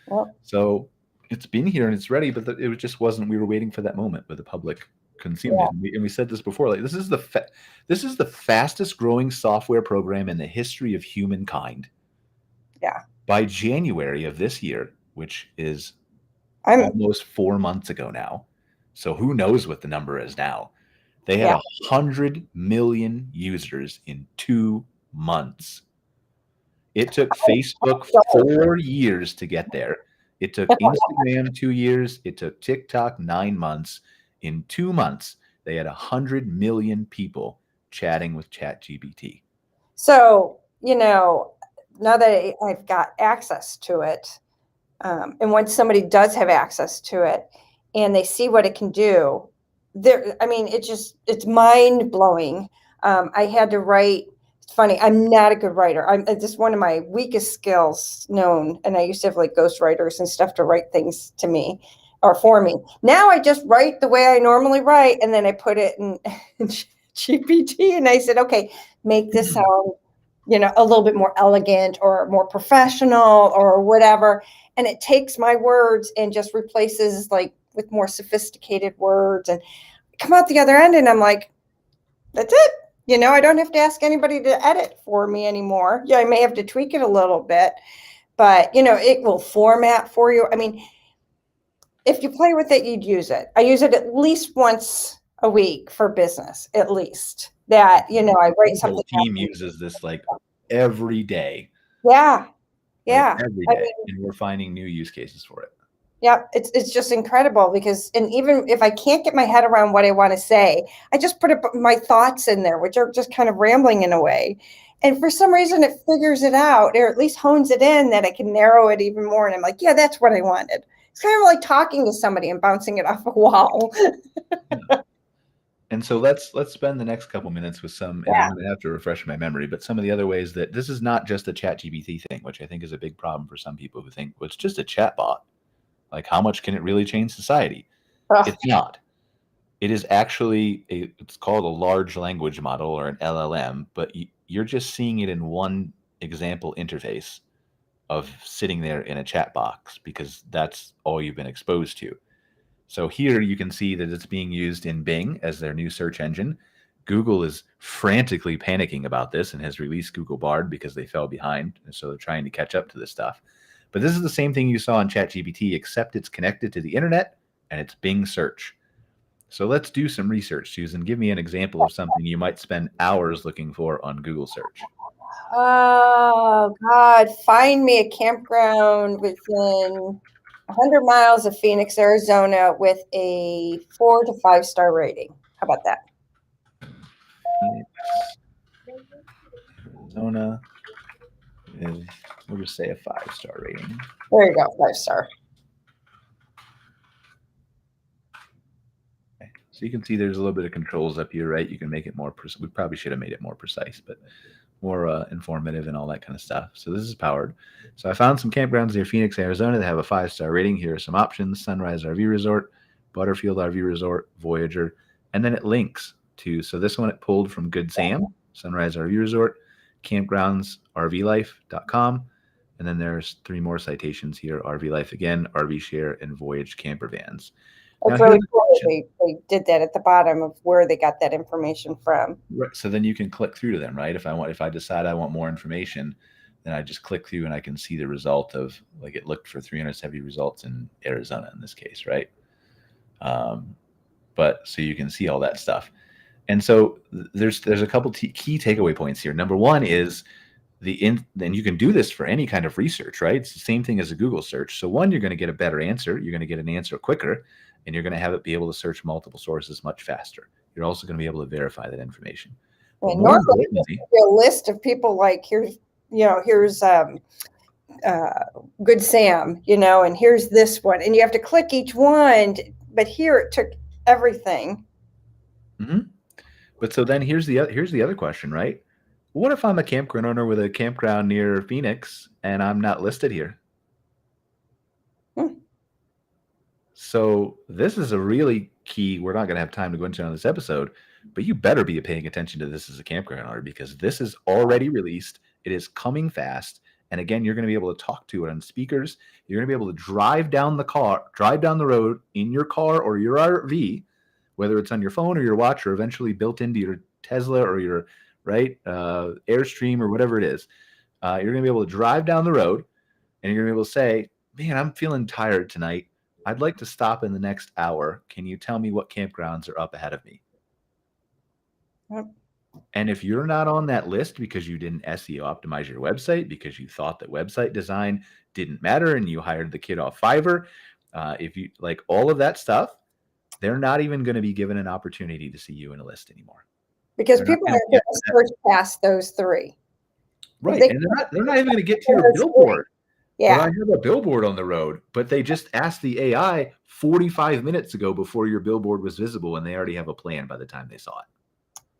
Well, So it's been here and it's ready, but it just wasn't. We were waiting for that moment where the public consumed it. And we said this before. Like, this is the fastest growing software program in the history of humankind. Yeah. By January of this year, which is almost 4 months ago now. So who knows what the number is now? They had 100 million users in 2 months. It took Facebook 4 years to get there. It took Instagram 2 years. It took TikTok 9 months. In 2 months, they had 100 million people chatting with ChatGPT. So, you know, now that I've got access to it, and when somebody does have access to it and they see what it can do, I mean, it's mind blowing. I had to write. It's funny. I'm not a good writer. It's just one of my weakest skills known. And I used to have like ghostwriters and stuff to write things to me or for me. Now I just write the way I normally write. And then I put it in GPT and I said, okay, make this sound, you know, a little bit more elegant or more professional or whatever. And it takes my words and just replaces like with more sophisticated words and come out the other end. And I'm like, that's it. You know, I don't have to ask anybody to edit for me anymore. Yeah, I may have to tweak it a little bit, but, you know, it will format for you. I mean, if you play with it, you'd use it. I use it at least once a week for business, at least. That, you know, I write something. The team uses this like every day. Yeah. Yeah. Like every day. And we're finding new use cases for it. Yeah, it's just incredible because, and even if I can't get my head around what I want to say, I just put my thoughts in there, which are just kind of rambling in a way. And for some reason, it figures it out, or at least hones it in that I can narrow it even more. And I'm like, yeah, that's what I wanted. It's kind of like talking to somebody and bouncing it off a wall. Yeah. And so let's spend the next couple minutes with some, and I'm going to have to refresh my memory, but some of the other ways that this is not just a ChatGPT thing, which I think is a big problem for some people who think, well, it's just a chatbot. Like, how much can it really change society? It's not. It is actually it's called a large language model or an LLM, but you're just seeing it in one example interface of sitting there in a chat box because that's all you've been exposed to. So here you can see that it's being used in Bing as their new search engine. Google is frantically panicking about this and has released Google Bard because they fell behind. And so they're trying to catch up to this stuff. But this is the same thing you saw in ChatGPT, except it's connected to the internet and it's Bing search. So let's do some research, Susan. Give me an example of something you might spend hours looking for on Google search. Oh, God. Find me a campground within 100 miles of Phoenix, Arizona with a 4 to 5 star rating. How about that? Arizona. We'll just say a 5-star rating. There you go, 5 star. Okay. So you can see there's a little bit of controls up here, right? You can make it more precise. We probably should have made it more precise, but more informative and all that kind of stuff. So this is powered. So I found some campgrounds near Phoenix, Arizona that have a 5-star rating. Here are some options: Sunrise RV Resort, Butterfield RV Resort, Voyager, and then it links to, so this one it pulled from Good Sam, Sunrise RV Resort, campgrounds, rvlife.com. And then there's 3 more citations here: RV Life again, RV Share, and Voyage Camper Vans. That's really cool. They did that at the bottom of where they got that information from. Right. So then you can click through to them, right? If I decide I want more information, then I just click through and I can see the result of, like, it looked for 370 results in Arizona in this case, right? But so you can see all that stuff. And so there's a couple key takeaway points here. Number one is then you can do this for any kind of research, right? It's the same thing as a Google search. So one, you're going to get a better answer. You're going to get an answer quicker, and you're going to have it be able to search multiple sources much faster. You're also going to be able to verify that information. And normally, a list of people like here's Good Sam, and here's this one, and you have to click each one. But here it took everything. Mm-hmm. But so then here's the other question, right? What if I'm a campground owner with a campground near Phoenix and I'm not listed here? So this is a really key. We're not going to have time to go into it on this episode, but you better be paying attention to this as a campground owner, because this is already released. It is coming fast. And again, you're going to be able to talk to it on speakers. You're going to be able to drive down the road in your car or your RV, whether it's on your phone or your watch or eventually built into your Tesla or your Airstream or whatever it is. You're going to be able to drive down the road, and you're going to be able to say, man, I'm feeling tired tonight. I'd like to stop in the next hour. Can you tell me what campgrounds are up ahead of me? Yep. And if you're not on that list because you didn't SEO optimize your website, because you thought that website design didn't matter and you hired the kid off Fiverr, if you like all of that stuff, they're not even going to be given an opportunity to see you in a list anymore. Because people are going to search past those three. Right. And they're not even going to get to your billboard. Yeah. Well, I have a billboard on the road, but they just asked the AI 45 minutes ago before your billboard was visible, and they already have a plan by the time they saw it.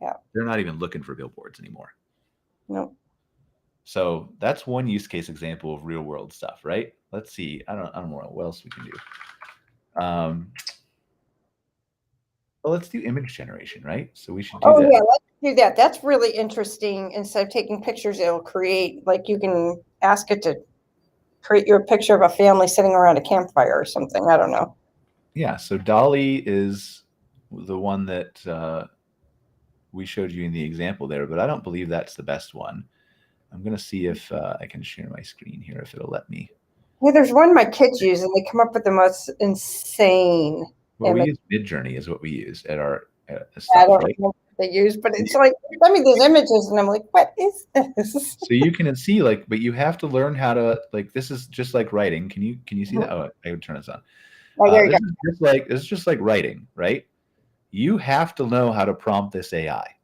Yeah. They're not even looking for billboards anymore. No. So that's one use case example of real world stuff, right? Let's see. I don't know what else we can do. Well, let's do image generation, right? So we should do that. Yeah, let's do that. That's really interesting. Instead of taking pictures, it'll create, like, you can ask it to create you a picture of a family sitting around a campfire or something. I don't know. Yeah, so Dolly is the one that we showed you in the example there, but I don't believe that's the best one. I'm going to see if I can share my screen here, if it'll let me. Yeah, there's one my kids use, and they come up with the most insane. Well, we use Midjourney is what we use at our stuff, I don't right? know what they use, but it's like, send me these images, and I'm like, what is this? So you can see, like, but you have to learn how to, like, this is just like writing. Can you see that? Oh, I would turn this on. Oh, there you go. This is just like writing, right? You have to know how to prompt this AI.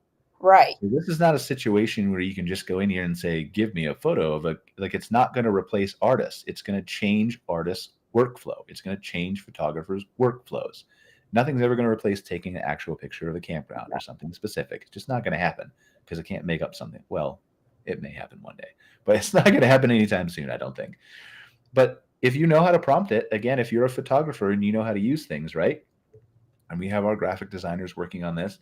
Right. So this is not a situation where you can just go in here and say, give me a photo of it's not going to replace artists. It's going to change artists' workflow. It's going to change photographers' workflows. Nothing's ever going to replace taking an actual picture of a campground or something specific. It's just not going to happen, because it can't make up something. Well, it may happen one day, but it's not going to happen anytime soon, I don't think. But if you know how to prompt it, again, if you're a photographer and you know how to use things, right? And we have our graphic designers working on this,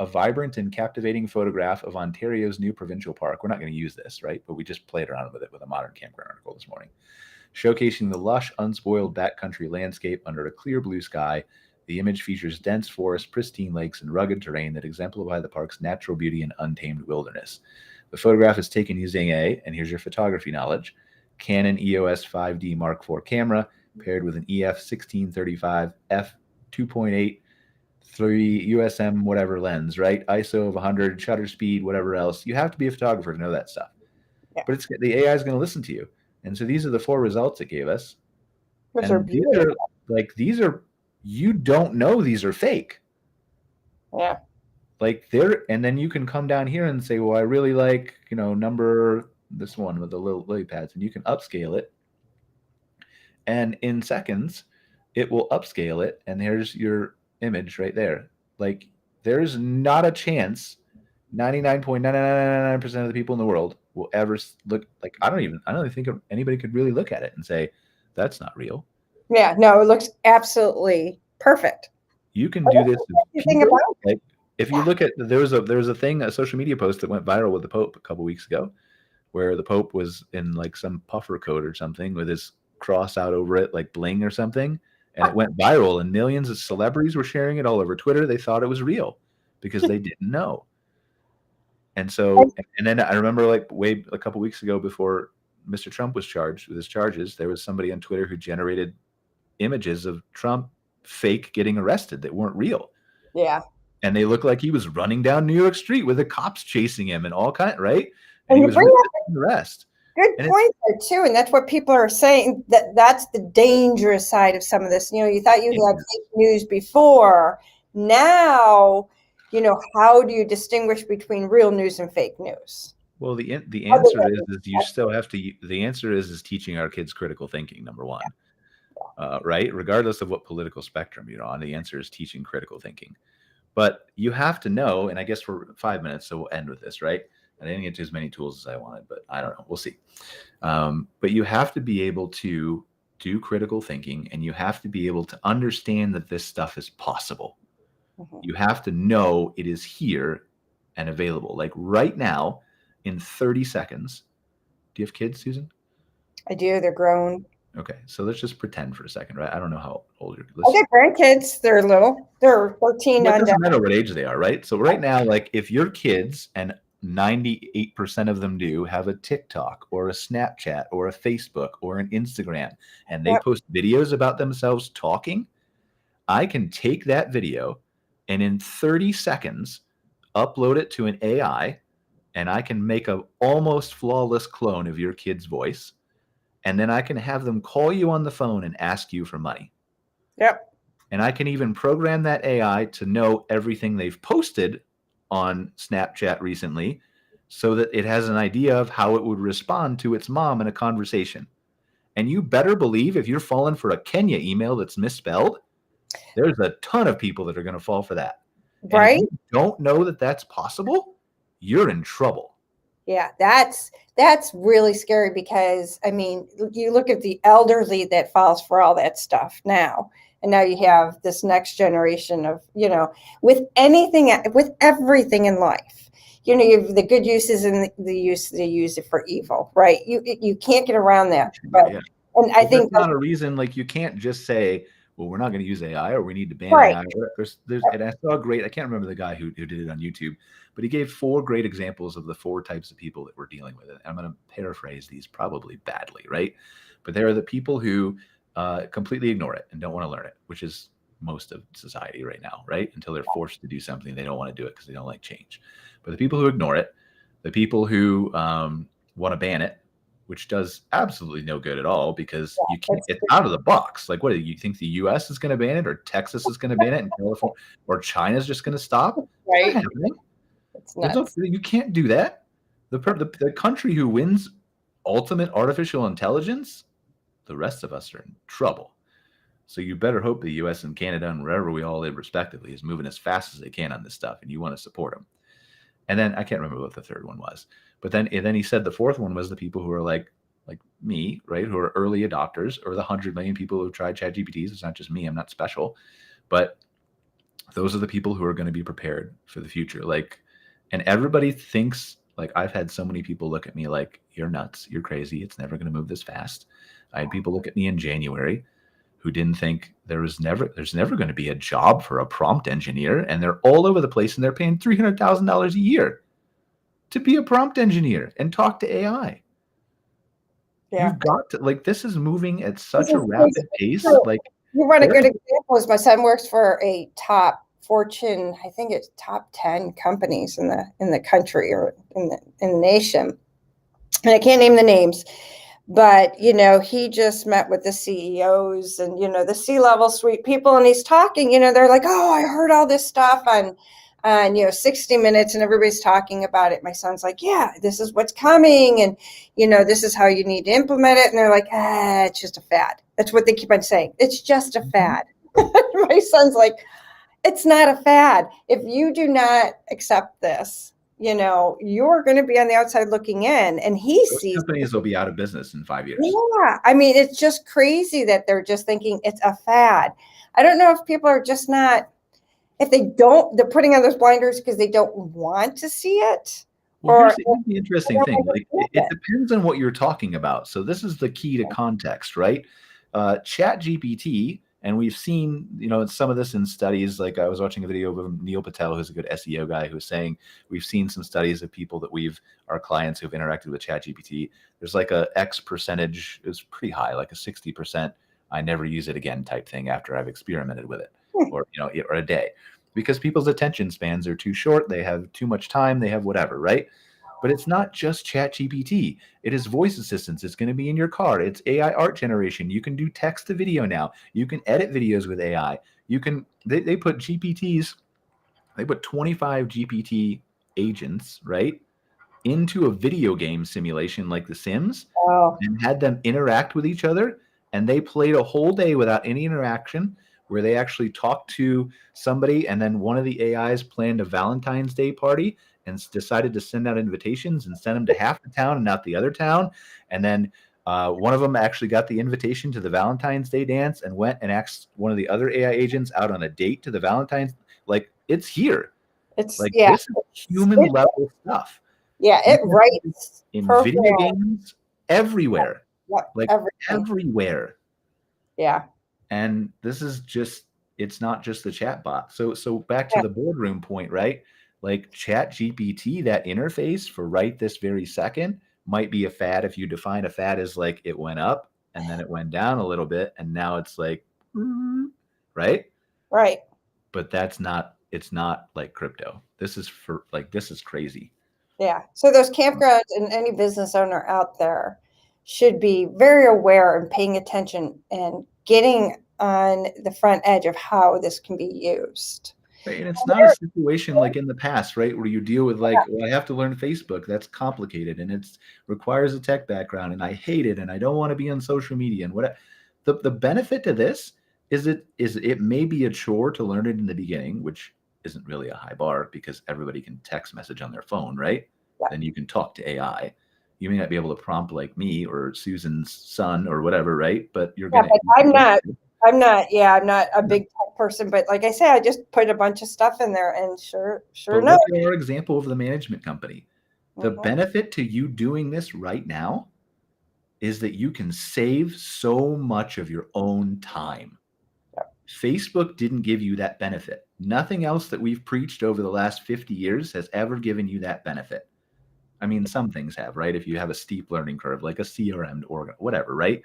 a vibrant and captivating photograph of Ontario's new provincial park. We're not going to use this, right? But we just played around with it with a modern campground article this morning, showcasing the lush, unspoiled backcountry landscape under a clear blue sky. The image features dense forest, pristine lakes, and rugged terrain that exemplify the park's natural beauty and untamed wilderness. The photograph is taken using and here's your photography knowledge, Canon EOS 5D Mark IV camera paired with an EF 1635 f 2.8 3 USM whatever lens, right? ISO of 100, shutter speed, whatever else. You have to be a photographer to know that stuff. Yeah. But the AI is going to listen to you. And so these are the 4 results it gave us. Which are beautiful. You don't know these are fake. Yeah. And then you can come down here and say, well, I really like, number this one with the little lily pads, and you can upscale it. And in seconds, it will upscale it. And here's your image right there. Like, there's not a chance 99.9999% of the people in the world will ever look like, I don't even think anybody could really look at it and say, that's not real. Yeah, no, it looks absolutely perfect. You can do this. If you look at, there was a social media post that went viral with the Pope a couple weeks ago, where the Pope was in like some puffer coat or something with his cross out over it, like bling or something, and it went viral, and millions of celebrities were sharing it all over Twitter. They thought it was real because they didn't know. And so, and then I remember a couple weeks ago, before Mr. Trump was charged with his charges, there was somebody on Twitter who generated images of Trump fake getting arrested that weren't real. Yeah. And they looked like he was running down New York Street with the cops chasing him and all right? and he you was bring up resisting arrest. good And point there too, and that's what people are saying, that's the dangerous side of some of this. You thought you had fake news before. Now, how do you distinguish between real news and fake news? Well, the answer is you still have to. The answer is teaching our kids critical thinking. Number one, right? Regardless of what political spectrum you're on, the answer is teaching critical thinking. But you have to know, and I guess for 5 minutes, so we'll end with this, right? I didn't get to as many tools as I wanted, but I don't know. We'll see. But you have to be able to do critical thinking, and you have to be able to understand that this stuff is possible. Mm-hmm. You have to know it is here and available. Like right now, in 30 seconds. Do you have kids, Susan? I do. They're grown. Okay, so let's just pretend for a second, right? I don't know how old you're. I got grandkids. They're little. They're 14. It doesn't matter what age they are, right? So right now, like if your kids, and 98% of them do, have a TikTok or a Snapchat or a Facebook or an Instagram, and they post videos about themselves talking, I can take that video and in 30 seconds upload it to an AI, and I can make an almost flawless clone of your kid's voice, and then I can have them call you on the phone and ask you for money. Yep. And I can even program that AI to know everything they've posted on Snapchat recently so that it has an idea of how it would respond to its mom in a conversation. And you better believe if you're falling for a Kenya email that's misspelled, there's a ton of people that are going to fall for that. Right? And if you don't know that that's possible, you're in trouble. Yeah, that's really scary because, I mean, you look at the elderly that falls for all that stuff now. And now you have this next generation of, with everything in life, you have the good uses and the use they use it for evil, right? You can't get around that. But, and I think that's not a reason, like you can't just say, well, we're not going to use AI or we need to ban AI. And I saw I can't remember the guy who did it on YouTube, but he gave 4 great examples of the 4 types of people that we're dealing with. I'm going to paraphrase these probably badly, right? But there are the people who completely ignore it and don't want to learn it, which is most of society right now, right? Until they're forced to do something, they don't want to do it because they don't like change. But the people who ignore it, the people who want to ban it, which does absolutely no good at all because you can't get out of the box. Like, what do you think the U.S. is going to ban it, or Texas is going to ban it, and California, or China's just going to stop? Right. It's nuts. You can't do that. The country who wins ultimate artificial intelligence, the rest of us are in trouble. So you better hope the U.S. and Canada and wherever we all live respectively is moving as fast as they can on this stuff, and you want to support them. And then I can't remember what the third one was. But then he said the fourth one was the people who are like me, right? Who are early adopters, or the 100 million people who tried ChatGPTs. It's not just me. I'm not special. But those are the people who are going to be prepared for the future. And everybody thinks, I've had so many people look at me like, you're nuts. You're crazy. It's never going to move this fast. I had people look at me in January who didn't think there's never going to be a job for a prompt engineer. And they're all over the place, and they're paying $300,000 a year to be a prompt engineer and talk to AI. Yeah. You've got to, this is moving at such a rapid pace. You run a good example is my son works for a top Fortune, I think it's top 10 companies in the country or in the nation. And I can't name the names, but, he just met with the CEOs and, the C-level suite people, and he's talking, they're like, oh, I heard all this stuff on 60 Minutes, and everybody's talking about it. My son's like, yeah, this is what's coming. And, this is how you need to implement it. And they're like, it's just a fad. That's what they keep on saying. It's just a fad. My son's like, it's not a fad. If you do not accept this, you're going to be on the outside looking in. And those companies will be out of business in 5 years. Yeah. I mean, it's just crazy that they're just thinking it's a fad. I don't know if people are just not, if they're putting on those blinders because they don't want to see it. Well, here's the interesting thing. It depends on what you're talking about. So this is the key to context, right? ChatGPT, and we've seen, some of this in studies. Like I was watching a video of Neil Patel, who's a good SEO guy, who was saying we've seen some studies of people that our clients who've interacted with ChatGPT. There's a X percentage is pretty high, like a 60%. I never use it again type thing after I've experimented with it, or a day, because people's attention spans are too short. They have too much time. They have whatever, right? But it's not just ChatGPT. It is voice assistants. It's going to be in your car. It's AI art generation. You can do text to video now. You can edit videos with AI. You can. They put GPTs. They put 25 GPT agents, right, into a video game simulation like The Sims, Oh, and had them interact with each other. And they played a whole day without any interaction, where they actually talked to somebody, and then one of the AIs planned a Valentine's Day party and decided to send out invitations and send them to half the town and not the other town. And then one of them actually got the invitation to the Valentine's Day dance and went and asked one of the other AI agents out on a date to the Valentine's. Like, it's here. it's Like, yeah, this is human level stuff. yeah. It writes In perfect. video games, everywhere. Yep, Like, everything. everywhere. Yeah, And this is just, it's not just the chat bot. So back to the boardroom point, right? Like, ChatGPT, that interface for right this very second might be a fad. If you define a fad as like it went up and then it went down a little bit and now it's like, right? right. But that's not, it's not like crypto. This is for like, this is crazy. Yeah. So those campgrounds and any business owner out there should be very aware and paying attention and getting on the front edge of how this can be used. Right. And it's not a situation like in the past, right, where you deal with like, well, I have to learn Facebook. That's complicated and it requires a tech background and I hate it and I don't want to be on social media and what. The benefit to this is it may be a chore to learn it in the beginning, which isn't really a high bar because everybody can text message on their phone, right? Yeah. Then you can talk to AI. You may not be able to prompt like me or Susan's son or whatever, right? But you're gonna. But I'm not a big tech person, but like I said, I just put a bunch of stuff in there and sure enough. Look at our example of the management company. The benefit to you doing this right now is that you can save so much of your own time. Yep. Facebook didn't give you that benefit. Nothing else that we've preached over the last 50 years has ever given you that benefit. I mean, some things have, right? If you have a steep learning curve, like a CRM or whatever, right?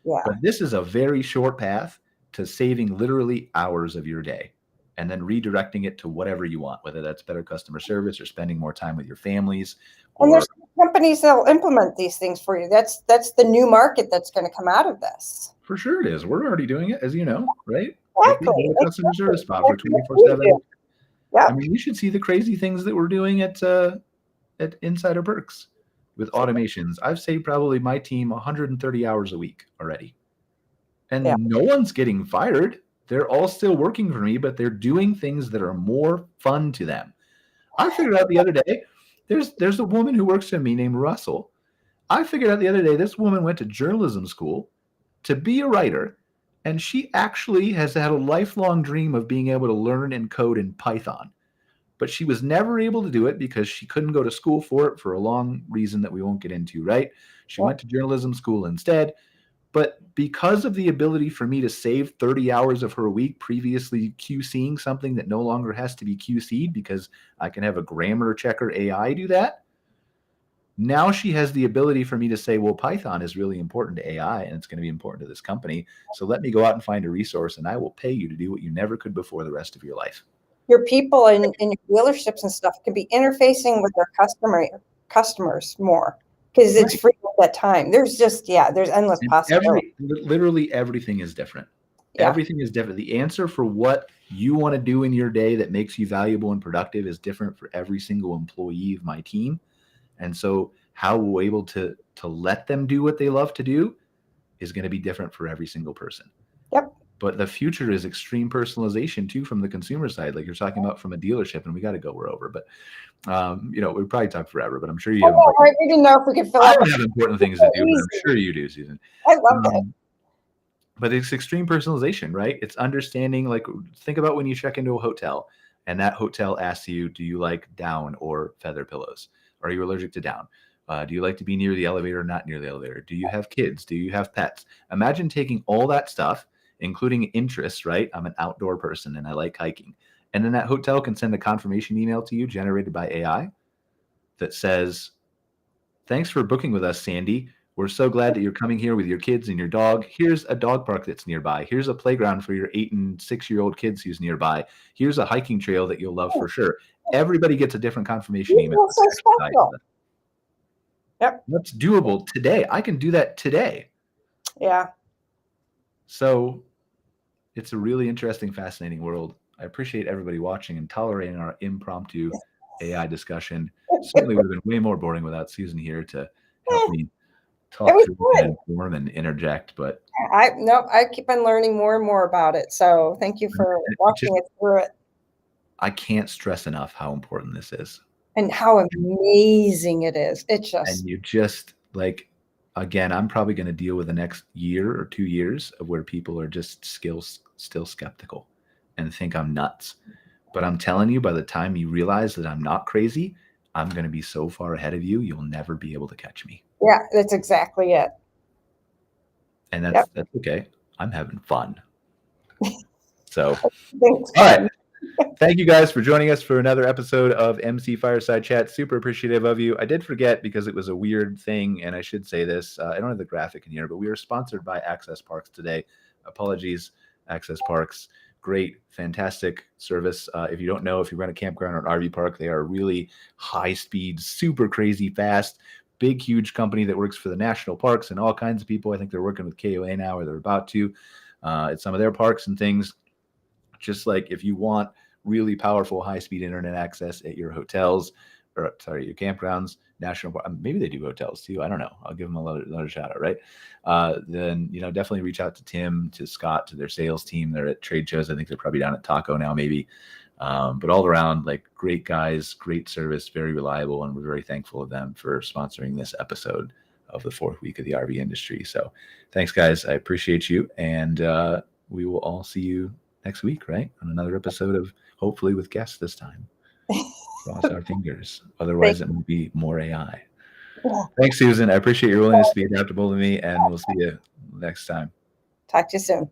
Yeah. But this is a very short path to saving literally hours of your day and then redirecting it to whatever you want, whether that's better customer service or spending more time with your families. And there's companies that will implement these things for you. That's the new market that's going to come out of this. For sure it is. We're already doing it, as you know, right? Exactly. A customer service spot for 24/7. Yeah. I mean, you should see the crazy things that we're doing at Insider Perks with automations. I've saved probably my team 130 hours a week already. And no one's getting fired. They're all still working for me, but they're doing things that are more fun to them. I figured out the other day, there's a woman who works for me named Russell. I figured out the other day, this woman went to journalism school to be a writer, and she actually has had a lifelong dream of being able to learn and code in Python. But she was never able to do it because she couldn't go to school for it for a long reason that we won't get into, right? She went to journalism school instead. But because of the ability for me to save 30 hours of her week previously QCing something that no longer has to be QC'd because I can have a grammar checker AI do that, now she has the ability for me to say, well, Python is really important to AI and it's going to be important to this company. So let me go out and find a resource and I will pay you to do what you never could before the rest of your life. Your people in your dealerships and stuff can be interfacing with their customers more because it's free at that time. There's just, there's endless possibilities. Literally everything is different. Yeah. Everything is different. The answer for what you want to do in your day that makes you valuable and productive is different for every single employee of my team. And so how we're able to let them do what they love to do is going to be different for every single person. Yep. But the future is extreme personalization too from the consumer side, like you're talking about from a dealership, and we got to go. We're over, but we probably talk forever. But I'm sure you have. We didn't know if we could fill I don't have important things to do, but I'm sure you do, Susan. I love it. But it's extreme personalization, right? It's understanding. Like, think about when you check into a hotel, and that hotel asks you, "Do you like down or feather pillows? Are you allergic to down? Do you like to be near the elevator or not near the elevator? Do you have kids? Do you have pets?" Imagine taking all that stuff, including interests, right? I'm an outdoor person and I like hiking. And then that hotel can send a confirmation email to you generated by AI that says, "Thanks for booking with us, Sandy. We're so glad that you're coming here with your kids and your dog. Here's a dog park that's nearby. Here's a playground for your 8 and 6-year-old kids who's nearby. Here's a hiking trail that you'll love for sure." Everybody gets a different confirmation email. So special. Yep. That's doable today. I can do that today. Yeah. So it's a really interesting, fascinating world. I appreciate everybody watching and tolerating our impromptu AI discussion. Certainly would have been way more boring without Susan here to help me talk It was through good. and inform and interject. But I keep on learning more and more about it. So thank you for walking us through it. I can't stress enough how important this is. And how amazing it is. It's And just, you just like, again, I'm probably going to deal with the next year or 2 years of where people are just still skeptical and think I'm nuts. But I'm telling you, by the time you realize that I'm not crazy, I'm going to be so far ahead of you, you'll never be able to catch me. yeah, that's exactly it. And that's okay. I'm having fun. So, Thanks. all right. Thank you guys for joining us for another episode of MC Fireside Chat. Super appreciative of you. I did forget because it was a weird thing, and I should say this. I don't have the graphic in here, but we are sponsored by Access Parks today. Apologies, Access Parks. Great, fantastic service. If you don't know, if you run a campground or an RV park, they are really high speed, super crazy fast, big, huge company that works for the national parks and all kinds of people. I think they're working with KOA now, or they're about to at some of their parks and things. Just like if you want really powerful high-speed internet access at your hotels, or sorry, your campgrounds, national park, maybe they do hotels too. I don't know. I'll give them another shout out, right? Then definitely reach out to Tim, to Scott, to their sales team. They're at trade shows. I think they're probably down at Taco now, maybe. But all around, like, great guys, great service, very reliable, and we're very thankful of them for sponsoring this episode of the 4th week of the RV industry. So thanks, guys. I appreciate you, and we will all see you next week, right? On another episode of, hopefully with guests this time. Cross our fingers. Otherwise, it will be more AI. Yeah. Thanks, Susan. I appreciate your willingness to be adaptable to me, and we'll see you next time. Talk to you soon.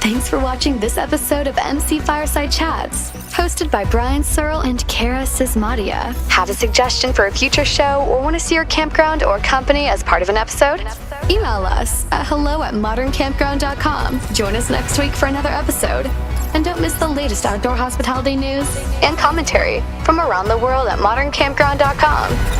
Thanks for watching this episode of MC Fireside Chats, hosted by Brian Searle and Kara Sismadia. Have a suggestion for a future show or want to see your campground or company as part of an episode? Email us at hello@moderncampground.com. Join us next week for another episode. And don't miss the latest outdoor hospitality news and commentary from around the world at moderncampground.com.